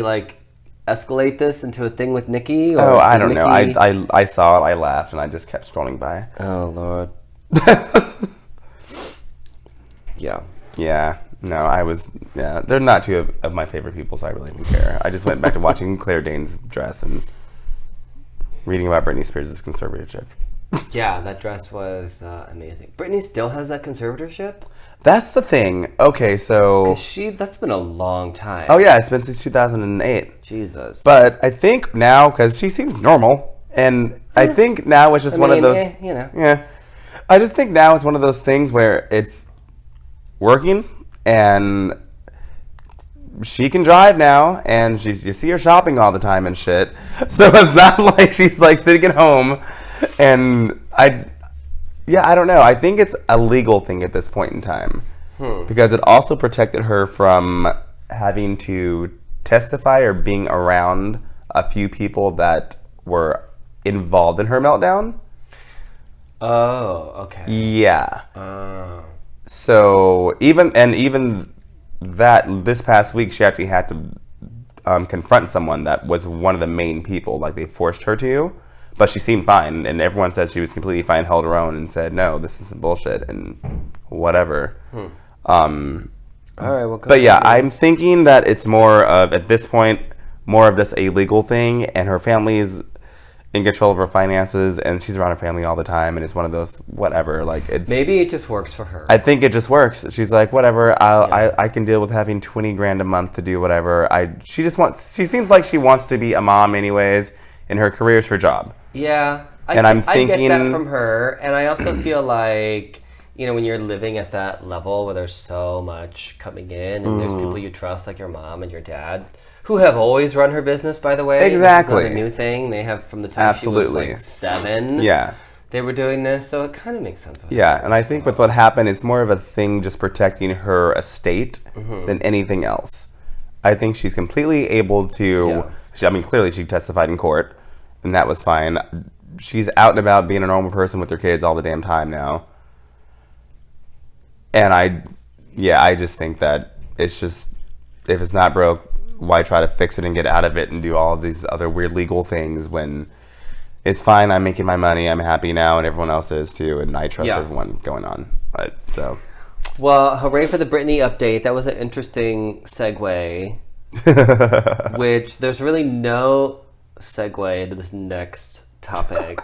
escalate this into a thing with Nikki? Or I don't know. I saw it, I laughed, and I just kept scrolling by. Oh Lord. Yeah. Yeah. No, they're not two of my favorite people, so I really didn't care. I just went back to watching Claire Danes' dress and reading about Britney Spears' conservatorship. Yeah, that dress was amazing. Britney still has that conservatorship? That's the thing. Okay, so... That's been a long time. Oh, yeah, it's been since 2008. Jesus. But I think now, because she seems normal, and I think now it's just one of those... you know. Yeah. I just think now it's one of those things where it's working, and she can drive now, and you see her shopping all the time and shit. So it's not like she's like sitting at home, and I don't know. I think it's a legal thing at this point in time because it also protected her from having to testify or being around a few people that were involved in her meltdown. Oh, okay. Yeah. Oh. So even that this past week, she actually had to confront someone that was one of the main people. Like, they forced her to, but she seemed fine, and everyone said she was completely fine, held her own, and said, no, this is bullshit, and whatever. All right, well, but yeah, I'm thinking that it's more of, at this point, more of just a legal thing, and her family's in control of her finances, and she's around her family all the time, and it's one of those, whatever, like, it's... Maybe it just works for her. I think it just works. She's like, whatever, I can deal with having $20,000 a month to do whatever. She seems like she wants to be a mom anyways, and her career is her job. Yeah. I get that from her, and I also feel like, you know, when you're living at that level where there's so much coming in, and there's people you trust, like your mom and your dad, who have always run her business, by the way. Exactly. This is not a new thing. They have from the time she was like 7. Yeah. They were doing this, so it kind of makes sense. Yeah, and I think with what happened, it's more of a thing just protecting her estate than anything else. I think she's completely able to... Yeah. Clearly she testified in court, and that was fine. She's out and about being a normal person with her kids all the damn time now. And I just think that it's just... If it's not broke, why try to fix it and get out of it and do all of these other weird legal things when it's fine, I'm making my money, I'm happy now, and everyone else is too, and I trust everyone going on. Well, hooray for the Britney update. That was an interesting segue, which there's really no segue into this next topic.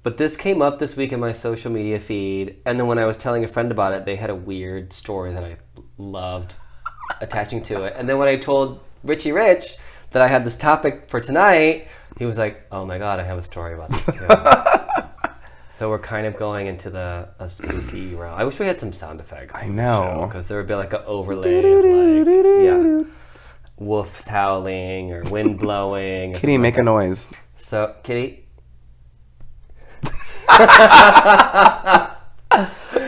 But this came up this week in my social media feed, and then when I was telling a friend about it, they had a weird story that I loved attaching to it. And then when I told Richie Rich that I had this topic for tonight, he was like, oh my god, I have a story about this too. So we're kind of going into a spooky realm. I wish we had some sound effects. I know. Because there would be like an overlay of like, wolves howling or wind blowing. Or Kitty, make a noise. So, Kitty.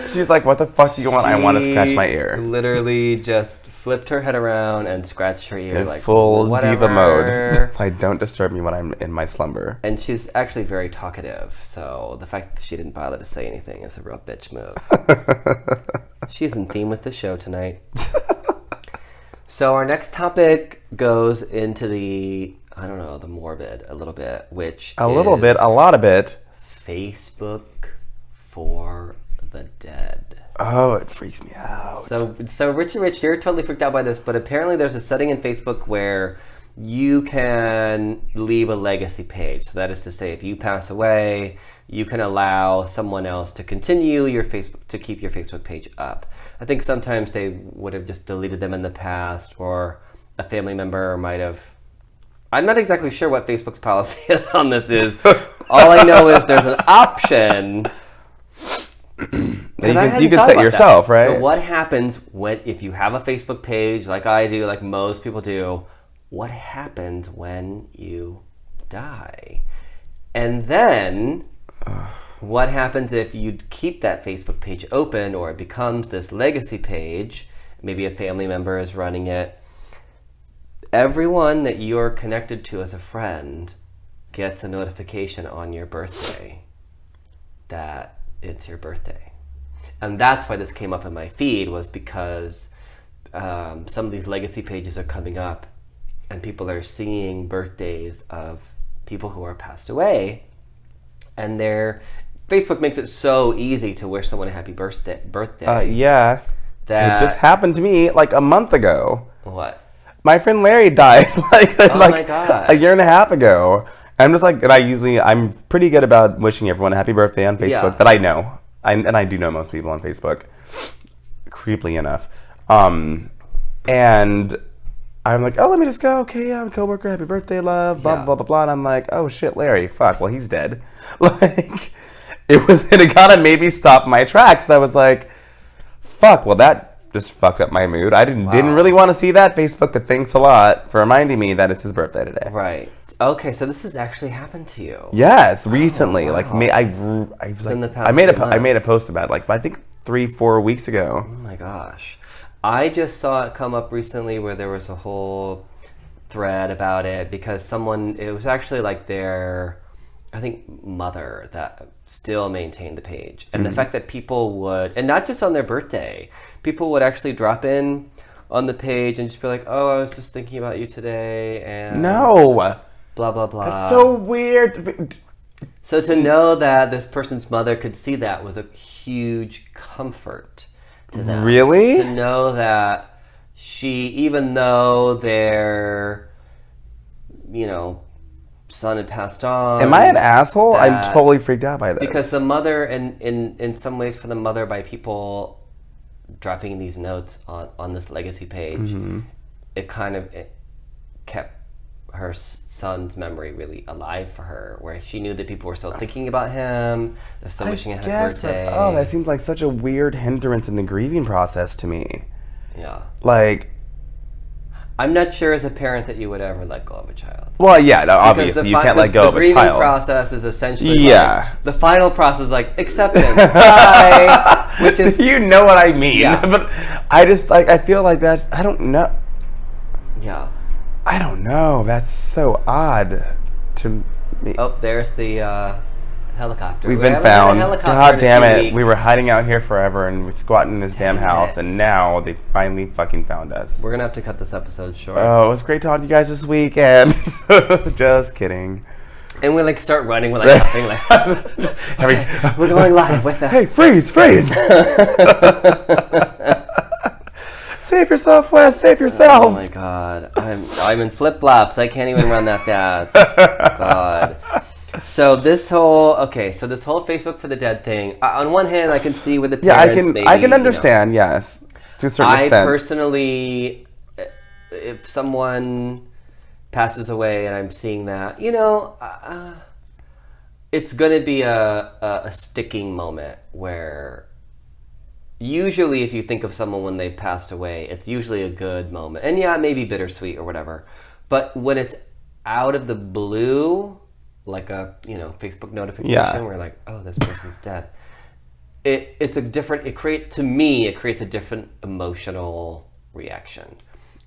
She's like, what the fuck do you want? I want to scratch my ear. Literally just flipped her head around and scratched her ear. In like full whatever. diva mode. Like, don't disturb me when I'm in my slumber. And she's actually very talkative, so the fact that she didn't bother to say anything is a real bitch move. She's in theme with the show tonight. So our next topic goes into the morbid a little bit, which a lot of it. Facebook for the dead. Oh, it freaks me out. So Richie Rich, you're totally freaked out by this, but apparently there's a setting in Facebook where you can leave a legacy page. So that is to say, if you pass away, you can allow someone else to continue to keep your Facebook page up. I think sometimes they would have just deleted them in the past, or a family member might have. I'm not exactly sure what Facebook's policy on this is. All I know is there's an option. You can set yourself, right? So what happens if you have a Facebook page, like I do, like most people do, what happens when you die? And then what happens if you keep that Facebook page open, or it becomes this legacy page, maybe a family member is running it. Everyone that you're connected to as a friend gets a notification on your birthday that it's your birthday. And that's why this came up in my feed, was because some of these legacy pages are coming up and people are seeing birthdays of people who are passed away, and Facebook makes it so easy to wish someone a happy birthday. Yeah. It just happened to me like a month ago. What? My friend Larry died like my God. a year and a half ago. I'm just like, and I'm pretty good about wishing everyone a happy birthday on Facebook that I know. And I do know most people on Facebook, creepily enough. And I'm like, oh, let me just go. Okay, I'm a coworker. Happy birthday, love. Blah, blah, blah, blah. And I'm like, oh, shit, Larry. Fuck. Well, he's dead. Like, it kind of made me stop my tracks. I was like, fuck. Well, that just fucked up my mood. I didn't really want to see that, Facebook, but thanks a lot for reminding me that it's his birthday today. Right. Okay, so this has actually happened to you. Yes, recently. Like, I was like, In the past I made a post about it, like, I think 3-4 weeks ago. Oh my gosh. I just saw it come up recently where there was a whole thread about it because it was actually like their, I think, mother that still maintained the page. And the fact that people would, and not just on their birthday, people would actually drop in on the page and just be like, oh, I was just thinking about you today, and No! blah, blah, blah. That's so weird. So to know that this person's mother could see that was a huge comfort to them. Really? To know that even though their, son had passed on. Am I an asshole? I'm totally freaked out by this. Because the mother, in some ways for the mother, by people dropping these notes on this legacy page, it kept her son's memory really alive for her, where she knew that people were still thinking about him, they're still wishing him happy birthday. But, that seems like such a weird hindrance in the grieving process to me. Yeah. Like, I'm not sure as a parent that you would ever let go of a child. Well, yeah, no, obviously you can't let go of a child. The grieving process is essentially the final process is like acceptance. Bye. Which is you know what I mean. Yeah. But I just I feel like that I don't know. Yeah. I don't know. That's so odd to me. Oh, there's the helicopter. We've been found. God damn it. We were hiding out here forever and we squatting in this damn house, and now they finally fucking found us. We're going to have to cut this episode short. Oh, it was great talking to you guys this weekend. Just kidding. And we start running with nothing. We're going live with that. Hey, freeze! Save yourself, Wes. Save yourself. Oh my god, I'm in flip flops. I can't even run that fast. God. So this whole Facebook for the Dead thing. On one hand, I can see with the parents. I can understand. Yes, to a certain extent. I personally, if someone passes away and I'm seeing that, it's gonna be a sticking moment where. Usually, if you think of someone when they passed away, it's usually a good moment. And yeah, maybe bittersweet or whatever. But when it's out of the blue, like a, Facebook notification where like, oh, this person's dead. It creates a different emotional reaction.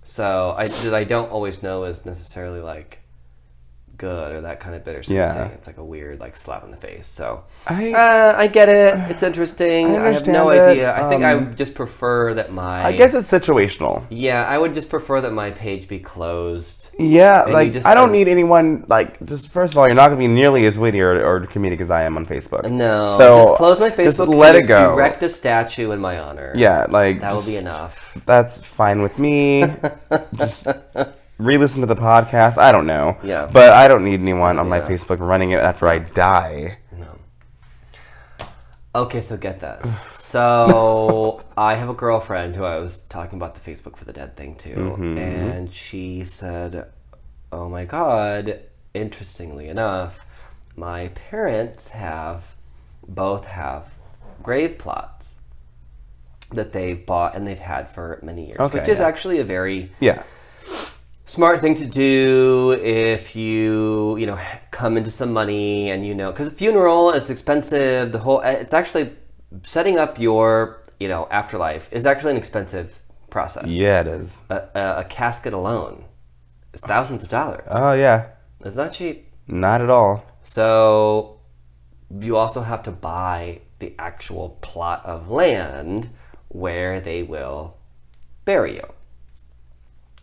So I don't always know is necessarily like good or that kind of bittersweet thing. It's like a weird slap in the face. So I get it. It's interesting. I have no idea. I think I would just prefer that I guess it's situational. Yeah, I would just prefer that my page be closed. Yeah, I don't need anyone just first of all, you're not gonna be nearly as witty or comedic as I am on Facebook. No. So just close my Facebook. Just let it go. Erect a statue in my honor. Yeah, that will be enough. That's fine with me. Just re-listen to the podcast. I don't know. Yeah. But I don't need anyone on my Facebook running it after I die. No. Okay, so get this. So I have a girlfriend who I was talking about the Facebook for the Dead thing to, and she said, "Oh my God, interestingly enough, my parents both have grave plots that they've bought and they've had for many years, which is actually a very smart thing to do if you come into some money and because a funeral is expensive. It's actually setting up your afterlife is actually an expensive process. Yeah, it is. A casket alone is thousands of dollars. Oh yeah, it's not cheap. Not at all. So you also have to buy the actual plot of land where they will bury you.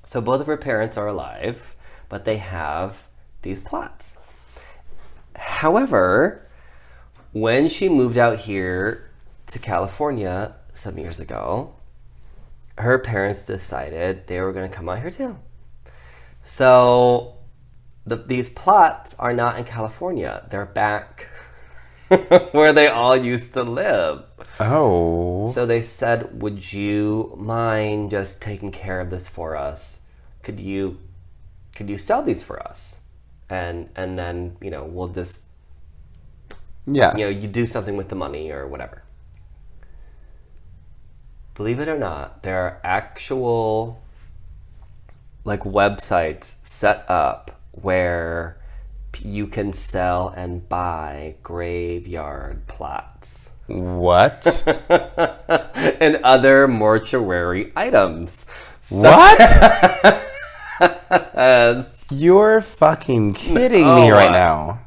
So both of her parents are alive, but they have these plots. However, when she moved out here to California some years ago, her parents decided they were going to come out here too. So these plots are not in California. They're back where they all used to live. Oh. So they said, would you mind just taking care of this for us? Could you sell these for us? And then, we'll just, you do something with the money or whatever. Believe it or not, there are actual websites set up where you can sell and buy graveyard plots. What? And other mortuary items. What? You're fucking kidding me right now.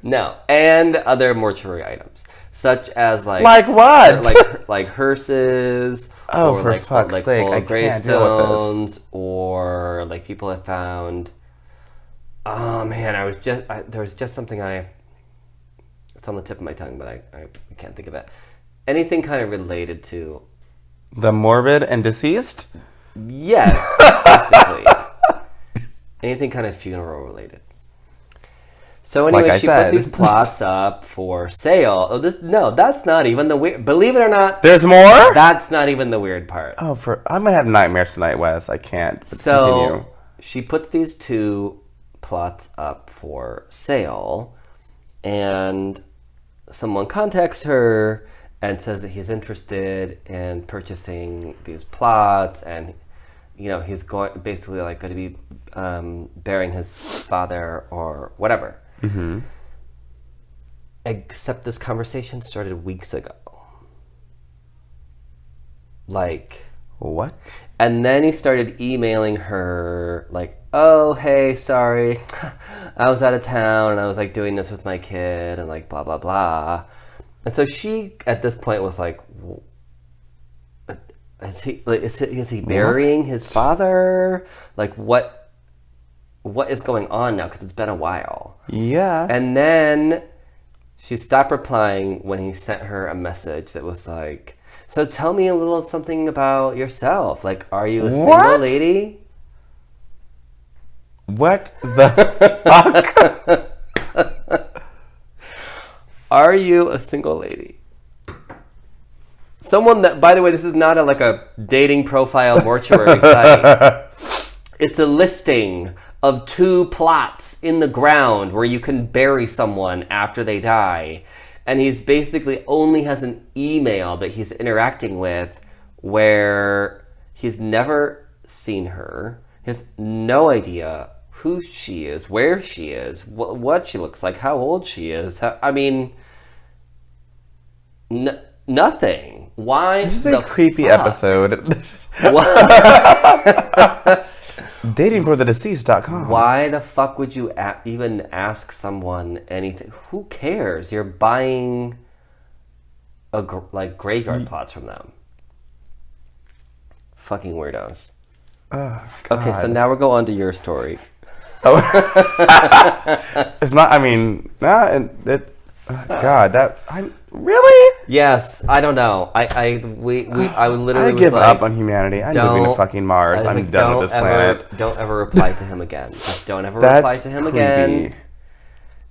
No, and other mortuary items, such as like what? Like hearses. Oh, or for fuck's sake! I can't deal with this. Or people have found. Oh man, there was just something it's on the tip of my tongue, but I can't think of it. Anything kind of related to the morbid and deceased? Yes, basically. Anything kind of funeral related. So anyway, she put these plots up for sale. Oh, that's not even the weird. Believe it or not, there's more. That's not even the weird part. Oh, I'm gonna have nightmares tonight, Wes. I can't. But so continue. She puts these 2 plots up for sale, and someone contacts her and says that he's interested in purchasing these plots, and he's going to be burying his father or whatever. Mm-hmm. Except this conversation started weeks ago. What? And then he started emailing her oh, hey, sorry, I was out of town and I was doing this with my kid and blah blah blah. And so she at this point was like, is he burying his father? What is going on now? Because it's been a while. Yeah. And then she stopped replying when he sent her a message that was like, so tell me a little something about yourself. Are you a single lady? What the fuck? Are you a single lady? Someone that, by the way, this is not a dating profile mortuary site. It's a listing of 2 plots in the ground where you can bury someone after they die. And he's basically only has an email that he's interacting with where he's never seen her. He has no idea who she is, where she is, what she looks like, how old she is. Nothing. Why? This is a creepy fuck? episode. Datingforthedeceased.com. Why the fuck would you even ask someone anything? Who cares? You're buying graveyard plots from them. Fucking weirdos. Oh, God. Okay, so now we'll go on to your story. Oh. It's not. I mean, God, really. Yes, I don't know. I literally. I give up on humanity. I'm moving to fucking Mars. I'm done with this planet. Don't ever reply to him again. Just don't ever That's reply to him creepy. again.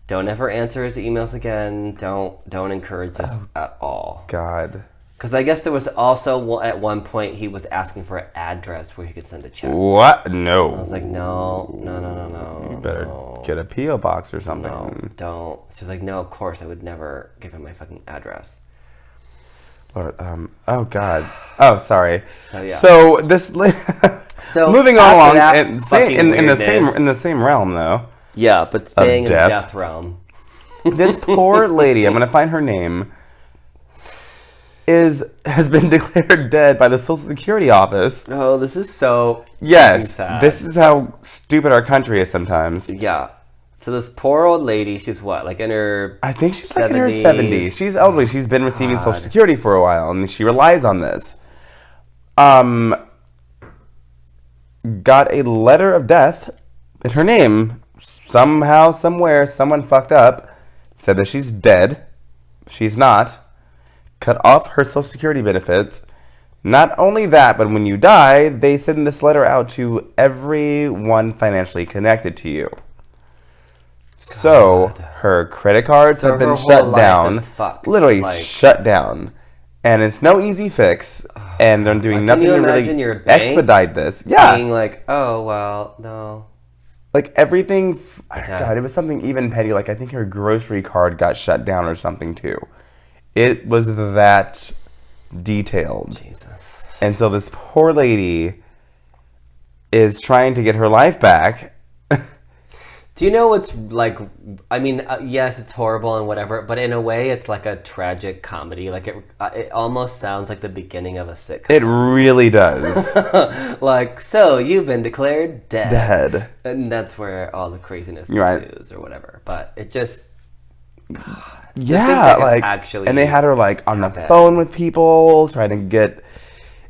Don't ever answer his emails again. Don't encourage this at all. God. Because I guess there was also at one point he was asking for an address where he could send a check. What? No. I was like, no. You better get a P.O. box or something. No, don't. She was like, no, of course I would never give him my fucking address. Or, oh God. Oh, sorry. So yeah. So this. So moving on along, in the same realm though. Yeah, but staying in the death realm. This poor lady, I'm gonna find her name, has been declared dead by the Social Security office. Oh, this is so sad. This is how stupid our country is sometimes. Yeah. So this poor old lady, she's what, in her I think she's in her 70s. She's elderly. She's been receiving Social Security for a while, and she relies on this. Got a letter of death in her name. Somehow, somewhere, someone fucked up, said that she's dead. She's not. Cut off her Social Security benefits. Not only that, but when you die, they send this letter out to everyone financially connected to you. So her credit cards have been shut down. Literally shut down. And it's no easy fix. And they're doing nothing to really expedite this. Yeah. Being like, oh, well, no. Like everything, God, it was something even petty. Like I think her grocery card got shut down or something too. It was that detailed. Jesus. And so this poor lady is trying to get her life back. Do you know what's like? I mean, yes, it's horrible and whatever, but in a way, it's like a tragic comedy. Like it almost sounds like the beginning of a sitcom. It really does. Like, so you've been declared dead. Dead. And that's where all the craziness ensues or whatever. But it just... God, yeah, like, actually and they had her like on the phone with people, trying to get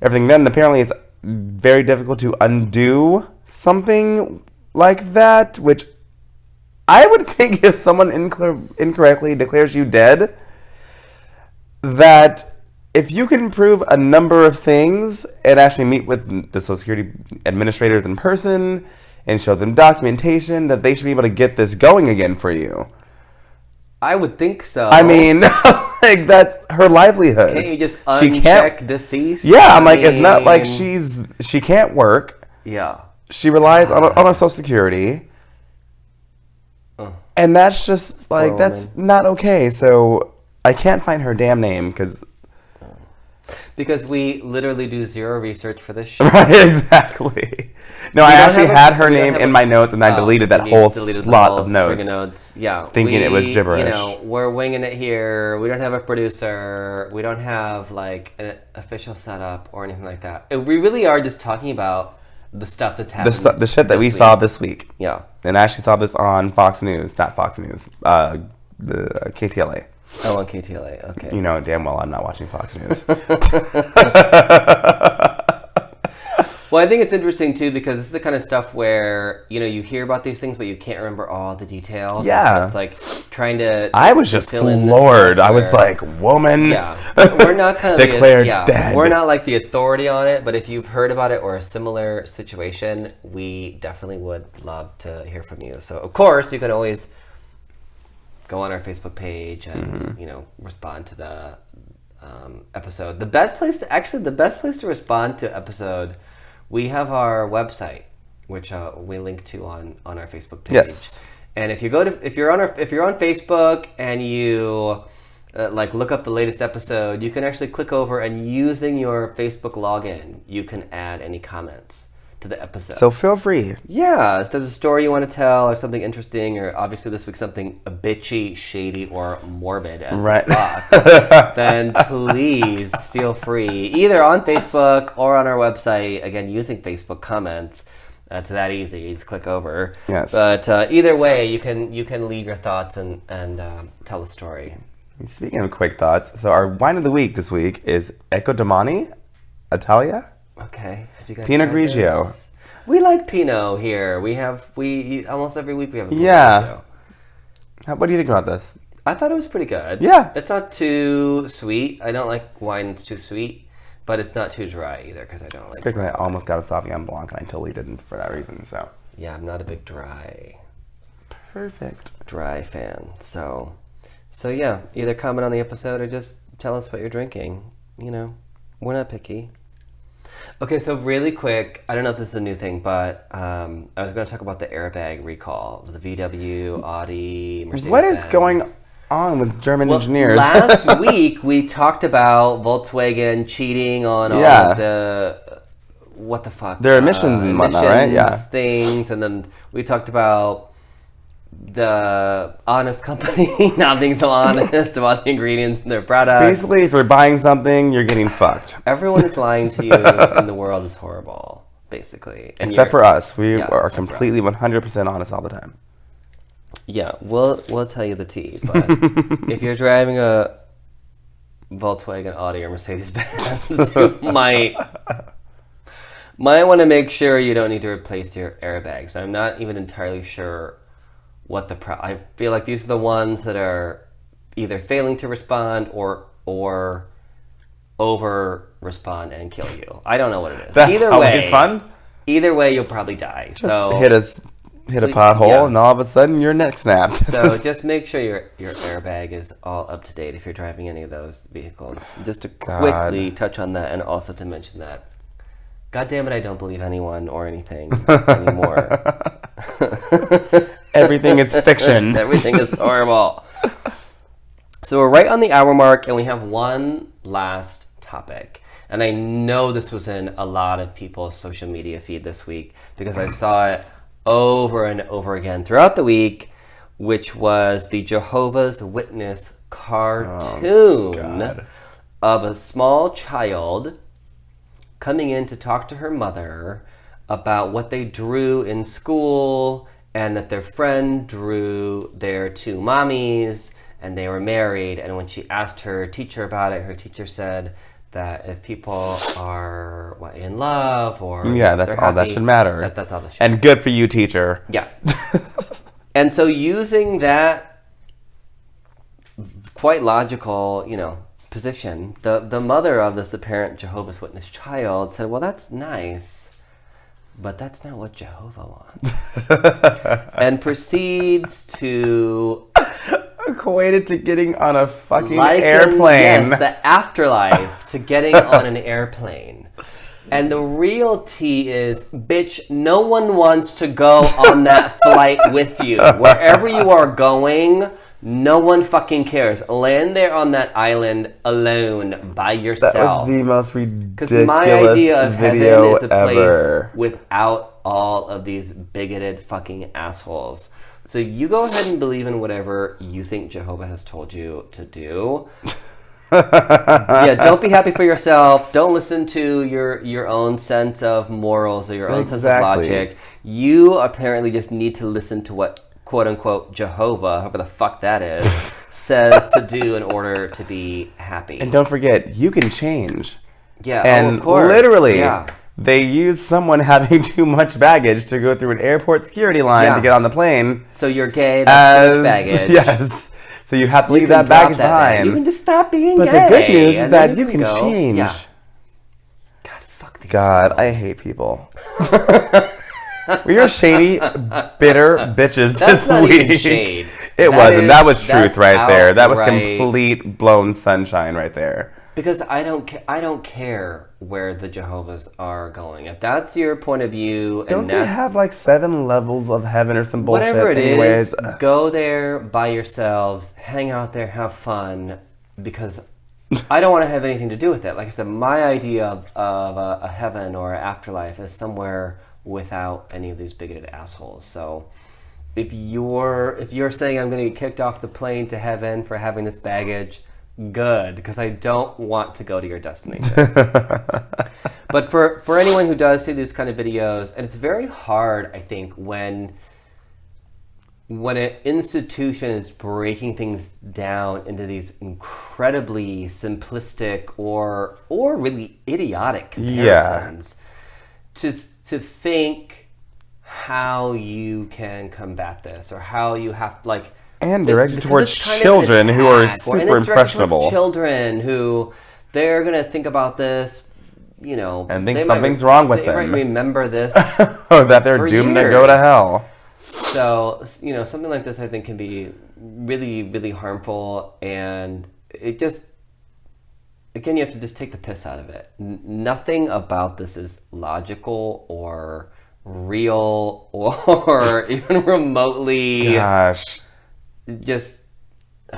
everything done. And apparently it's very difficult to undo something like that, which I would think if someone incorrectly declares you dead, that if you can prove a number of things and actually meet with the Social Security administrators in person and show them documentation, that they should be able to get this going again for you. I would think so. I mean, like that's her livelihood. Can't you just uncheck deceased? Yeah, I'm like, it's not like she can't work. Yeah. She relies on her Social Security. And that's just like, that's not okay. So I can't find her damn name because we literally do zero research for this show. Right, exactly. No, I actually had her name in my notes, and I deleted that whole slot of notes. Yeah, thinking it was gibberish. You know, we're winging it here. We don't have a producer. We don't have like an official setup or anything like that. We really are just talking about the stuff that's happening. The shit that we saw this week. Yeah. And I actually saw this on Fox News, not Fox News, the KTLA. Oh, on KTLA, okay. You know damn well I'm not watching Fox News. Well, I think it's interesting, too, because this is the kind of stuff where, you know, you hear about these things, but you can't remember all the details. Yeah. It's like trying to... I was just floored. I was like, woman. Yeah. We're not kind of... declared dead. We're not like the authority on it, but if you've heard about it or a similar situation, we definitely would love to hear from you. So, of course, you can always go on our Facebook page and, you know, respond to the episode. The best place to respond to episode... We have our website, which we link to on our Facebook page. Yes. And if you're on Facebook and you look up the latest episode, you can actually click over and using your Facebook login, you can add any comments to the episode. So feel free. Yeah, if there's a story you want to tell or something interesting, or obviously this week something bitchy, shady, or morbid as fuck, then please feel free, either on Facebook or on our website, again, using Facebook comments. It's that easy. You just click over. Yes. But either way, you can leave your thoughts and tell a story. Speaking of quick thoughts, so our wine of the week this week is Eccodomani Italia. Okay. Pinot Grigio. This? We like Pinot here. We almost every week we have a Pinot Grigio. What do you think about this? I thought it was pretty good. Yeah. It's not too sweet. I don't like wine that's too sweet, but it's not too dry either because I don't like I almost got a Sauvignon Blanc and I totally didn't for that reason. So. Yeah, I'm not a big dry fan. So yeah, either comment on the episode or just tell us what you're drinking. You know, we're not picky. Okay, so really quick, I don't know if this is a new thing, but I was going to talk about the airbag recall, the VW, Audi, Mercedes-Benz. What is going on with German engineers? Last week, we talked about Volkswagen cheating on all of the, what the fuck? Their emissions and whatnot, right? Yeah. Things, and then we talked about the honest company not being so honest about the ingredients in their products. Basically, if you're buying something, you're getting fucked. Everyone is lying to you, and the world is horrible, basically. And except for us. We are completely 100% honest all the time. Yeah, we'll tell you the tea, but if you're driving a Volkswagen, Audi, or Mercedes-Benz, you might want to make sure you don't need to replace your airbags. I'm not even entirely sure what I feel like these are the ones that are either failing to respond or over respond and kill you. I don't know what it is. That's either way, fun. Either way, you'll probably die. Just hit us hit a pothole, and all of a sudden your neck snapped. So just make sure your airbag is all up to date if you're driving any of those vehicles. Just to quickly touch on that, and also to mention that, God damn it, I don't believe anyone or anything anymore. Everything is fiction. Everything is horrible. So we're right on the hour mark, and we have one last topic. And I know this was in a lot of people's social media feed this week because I saw it over and over again throughout Oh, the week, which was the Jehovah's Witness cartoon of a small child coming in to talk to her mother about what they drew in school, and that their friend drew their two mommies and they were married. And when she asked her teacher about it, her teacher said that if people are in love or that's all that should matter. That's all that should matter. And good for you, teacher. Yeah. And so using that quite logical, position, the mother of this apparent Jehovah's Witness child said, well, that's nice, but that's not what Jehovah wants. And proceeds to equate it to getting on a fucking airplane. Yes, the afterlife to getting on an airplane. And the real tea is, bitch, no one wants to go on that flight with you. Wherever you are going, no one fucking cares. Land there on that island alone by yourself. That was the most ridiculous video Because my idea of heaven is a place ever. without all of these bigoted fucking assholes. So you go ahead and believe in whatever you think Jehovah has told you to do. Don't be happy for yourself. Don't listen to your own sense of morals or your own sense of logic. You apparently just need to listen to what, quote unquote, Jehovah, whoever the fuck that is, says to do in order to be happy. And don't forget, you can change. Yeah, and of course. Literally, they use someone having too much baggage to go through an airport security line to get on the plane. So you're gay, that's too much baggage. Yes. So you have to leave that baggage behind. You can just stop being gay. But the good news is that you can change. Yeah. God, fuck these people. I hate people. We are shady, bitter bitches That's this not week. Even shade. It wasn't. That was truth right there. That was outright. Complete blown sunshine right there. Because I don't care where the Jehovah's are going. If that's your point of view, don't they have like 7 levels of heaven or some bullshit? Whatever it anyways? is, go there by yourselves, hang out there, have fun. Because I don't want to have anything to do with it. Like I said, my idea of a heaven or afterlife is somewhere without any of these bigoted assholes. So if you're saying I'm going to get kicked off the plane to heaven for having this baggage, good, because I don't want to go to your destination. But for anyone who does see these kind of videos, and it's very hard, I think, when an institution is breaking things down into these incredibly simplistic or really idiotic comparisons, to think how you can combat this or how you have and directed towards children who are super impressionable. Children who they're gonna think about this, and think something's wrong with them. They might remember this, or that they're doomed to go to hell. So something like this, I think, can be really, really harmful, and it just, again, you have to just take the piss out of it. Nothing about this is logical or real or even remotely. Gosh. Just.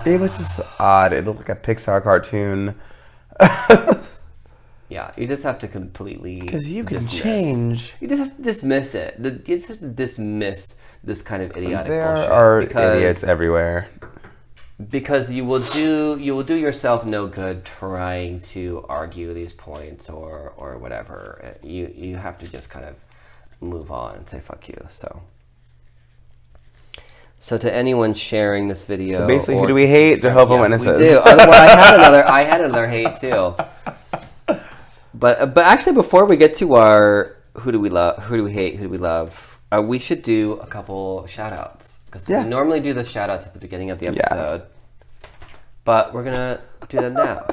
It was just odd. It looked like a Pixar cartoon. Yeah, you just have to completely. Because you can change. You just have to dismiss it. You just have to dismiss this kind of idiotic bullshit. There are idiots everywhere. Because you will do yourself no good trying to argue these points or whatever. You have to just kind of move on and say fuck you. So to anyone sharing this video, so basically, who do we hate? Jehovah's Witnesses. We do. I had another hate too. But actually, before we get to our who do we love, who do we hate, who do we love, we should do a couple shout outs. Because we normally do the shout outs at the beginning of the episode. But we're going to do them now.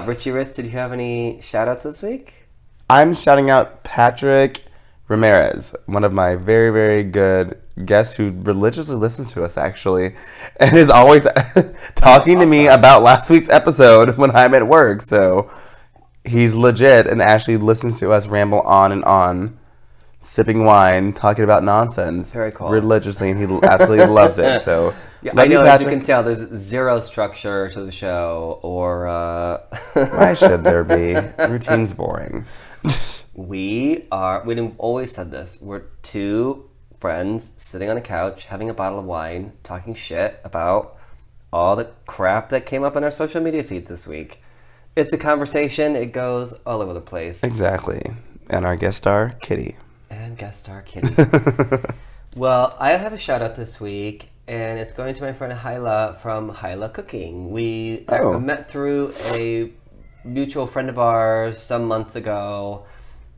Richie Riss, did you have any shout outs this week? I'm shouting out Patrick Ramirez, one of my very, very good guests who religiously listens to us, actually, and is always talking to me about last week's episode when I'm at work. So he's legit and actually listens to us ramble on and on, sipping wine, talking about nonsense Very cool. religiously, and he absolutely loves it. So Yeah, love I know, you, as you Patrick. can tell, there's zero structure to the show, or Why should there be? Routine's boring. we've always said this. We're two friends sitting on a couch, having a bottle of wine, talking shit about all the crap that came up in our social media feeds this week. It's a conversation. It goes all over the place. Exactly. And our guest star, Kitty. And guest star Kitty. Well, I have a shout out this week, and it's going to my friend Hyla from Hyla Cooking. We met through a mutual friend of ours some months ago,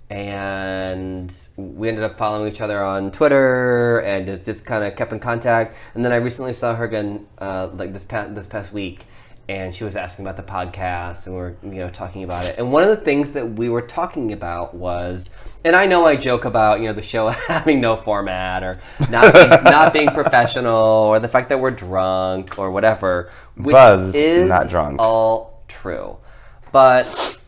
and we ended up following each other on Twitter, and it just kind of kept in contact. And then I recently saw her again, like this past week, and she was asking about the podcast, and we were talking about it. And one of the things that we were talking about was, and I know I joke about the show having no format, or not being professional, or the fact that we're drunk or whatever, which Buzzed, is not drunk. all true. But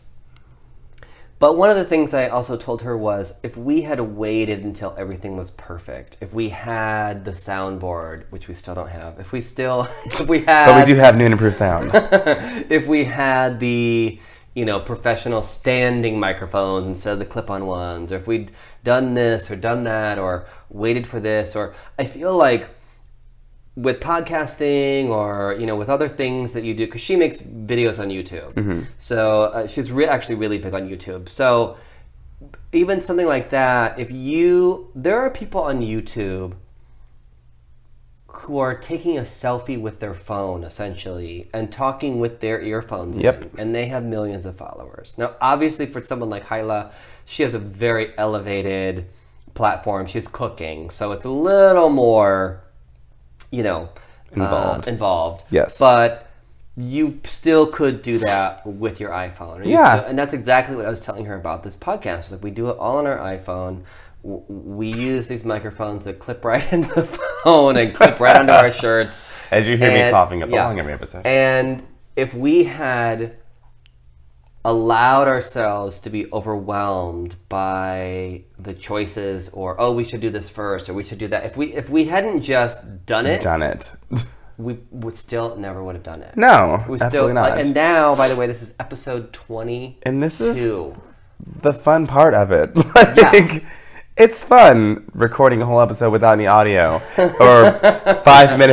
one of the things I also told her was, if we had waited until everything was perfect, if we had the soundboard, which we still don't have, if we had, But we do have new and improved sound. if we had the professional standing microphones instead of the clip-on ones, or if we'd done this or done that, or waited for this, or I feel like with podcasting, or with other things that you do, because she makes videos on YouTube, so she's actually really big on YouTube. So even something like that, there are people on YouTube who are taking a selfie with their phone, essentially, and talking with their earphones in, and they have millions of followers. Now, obviously, for someone like Hyla, she has a very elevated platform. She's cooking, so it's a little more, involved. Yes. But you still could do that with your iPhone. And that's exactly what I was telling her about this podcast. Like, we do it all on our iPhone. We use these microphones that clip right into the phone and clip right onto our shirts. As you hear me coughing up along every episode. And if we had allowed ourselves to be overwhelmed by the choices, or we should do this first, or we should do that, if we hadn't just done it, we would still never would have done it. No, absolutely not. And now, by the way, this is episode 22. And this is the fun part of it. It's fun recording a whole episode without any audio, or 5 minutes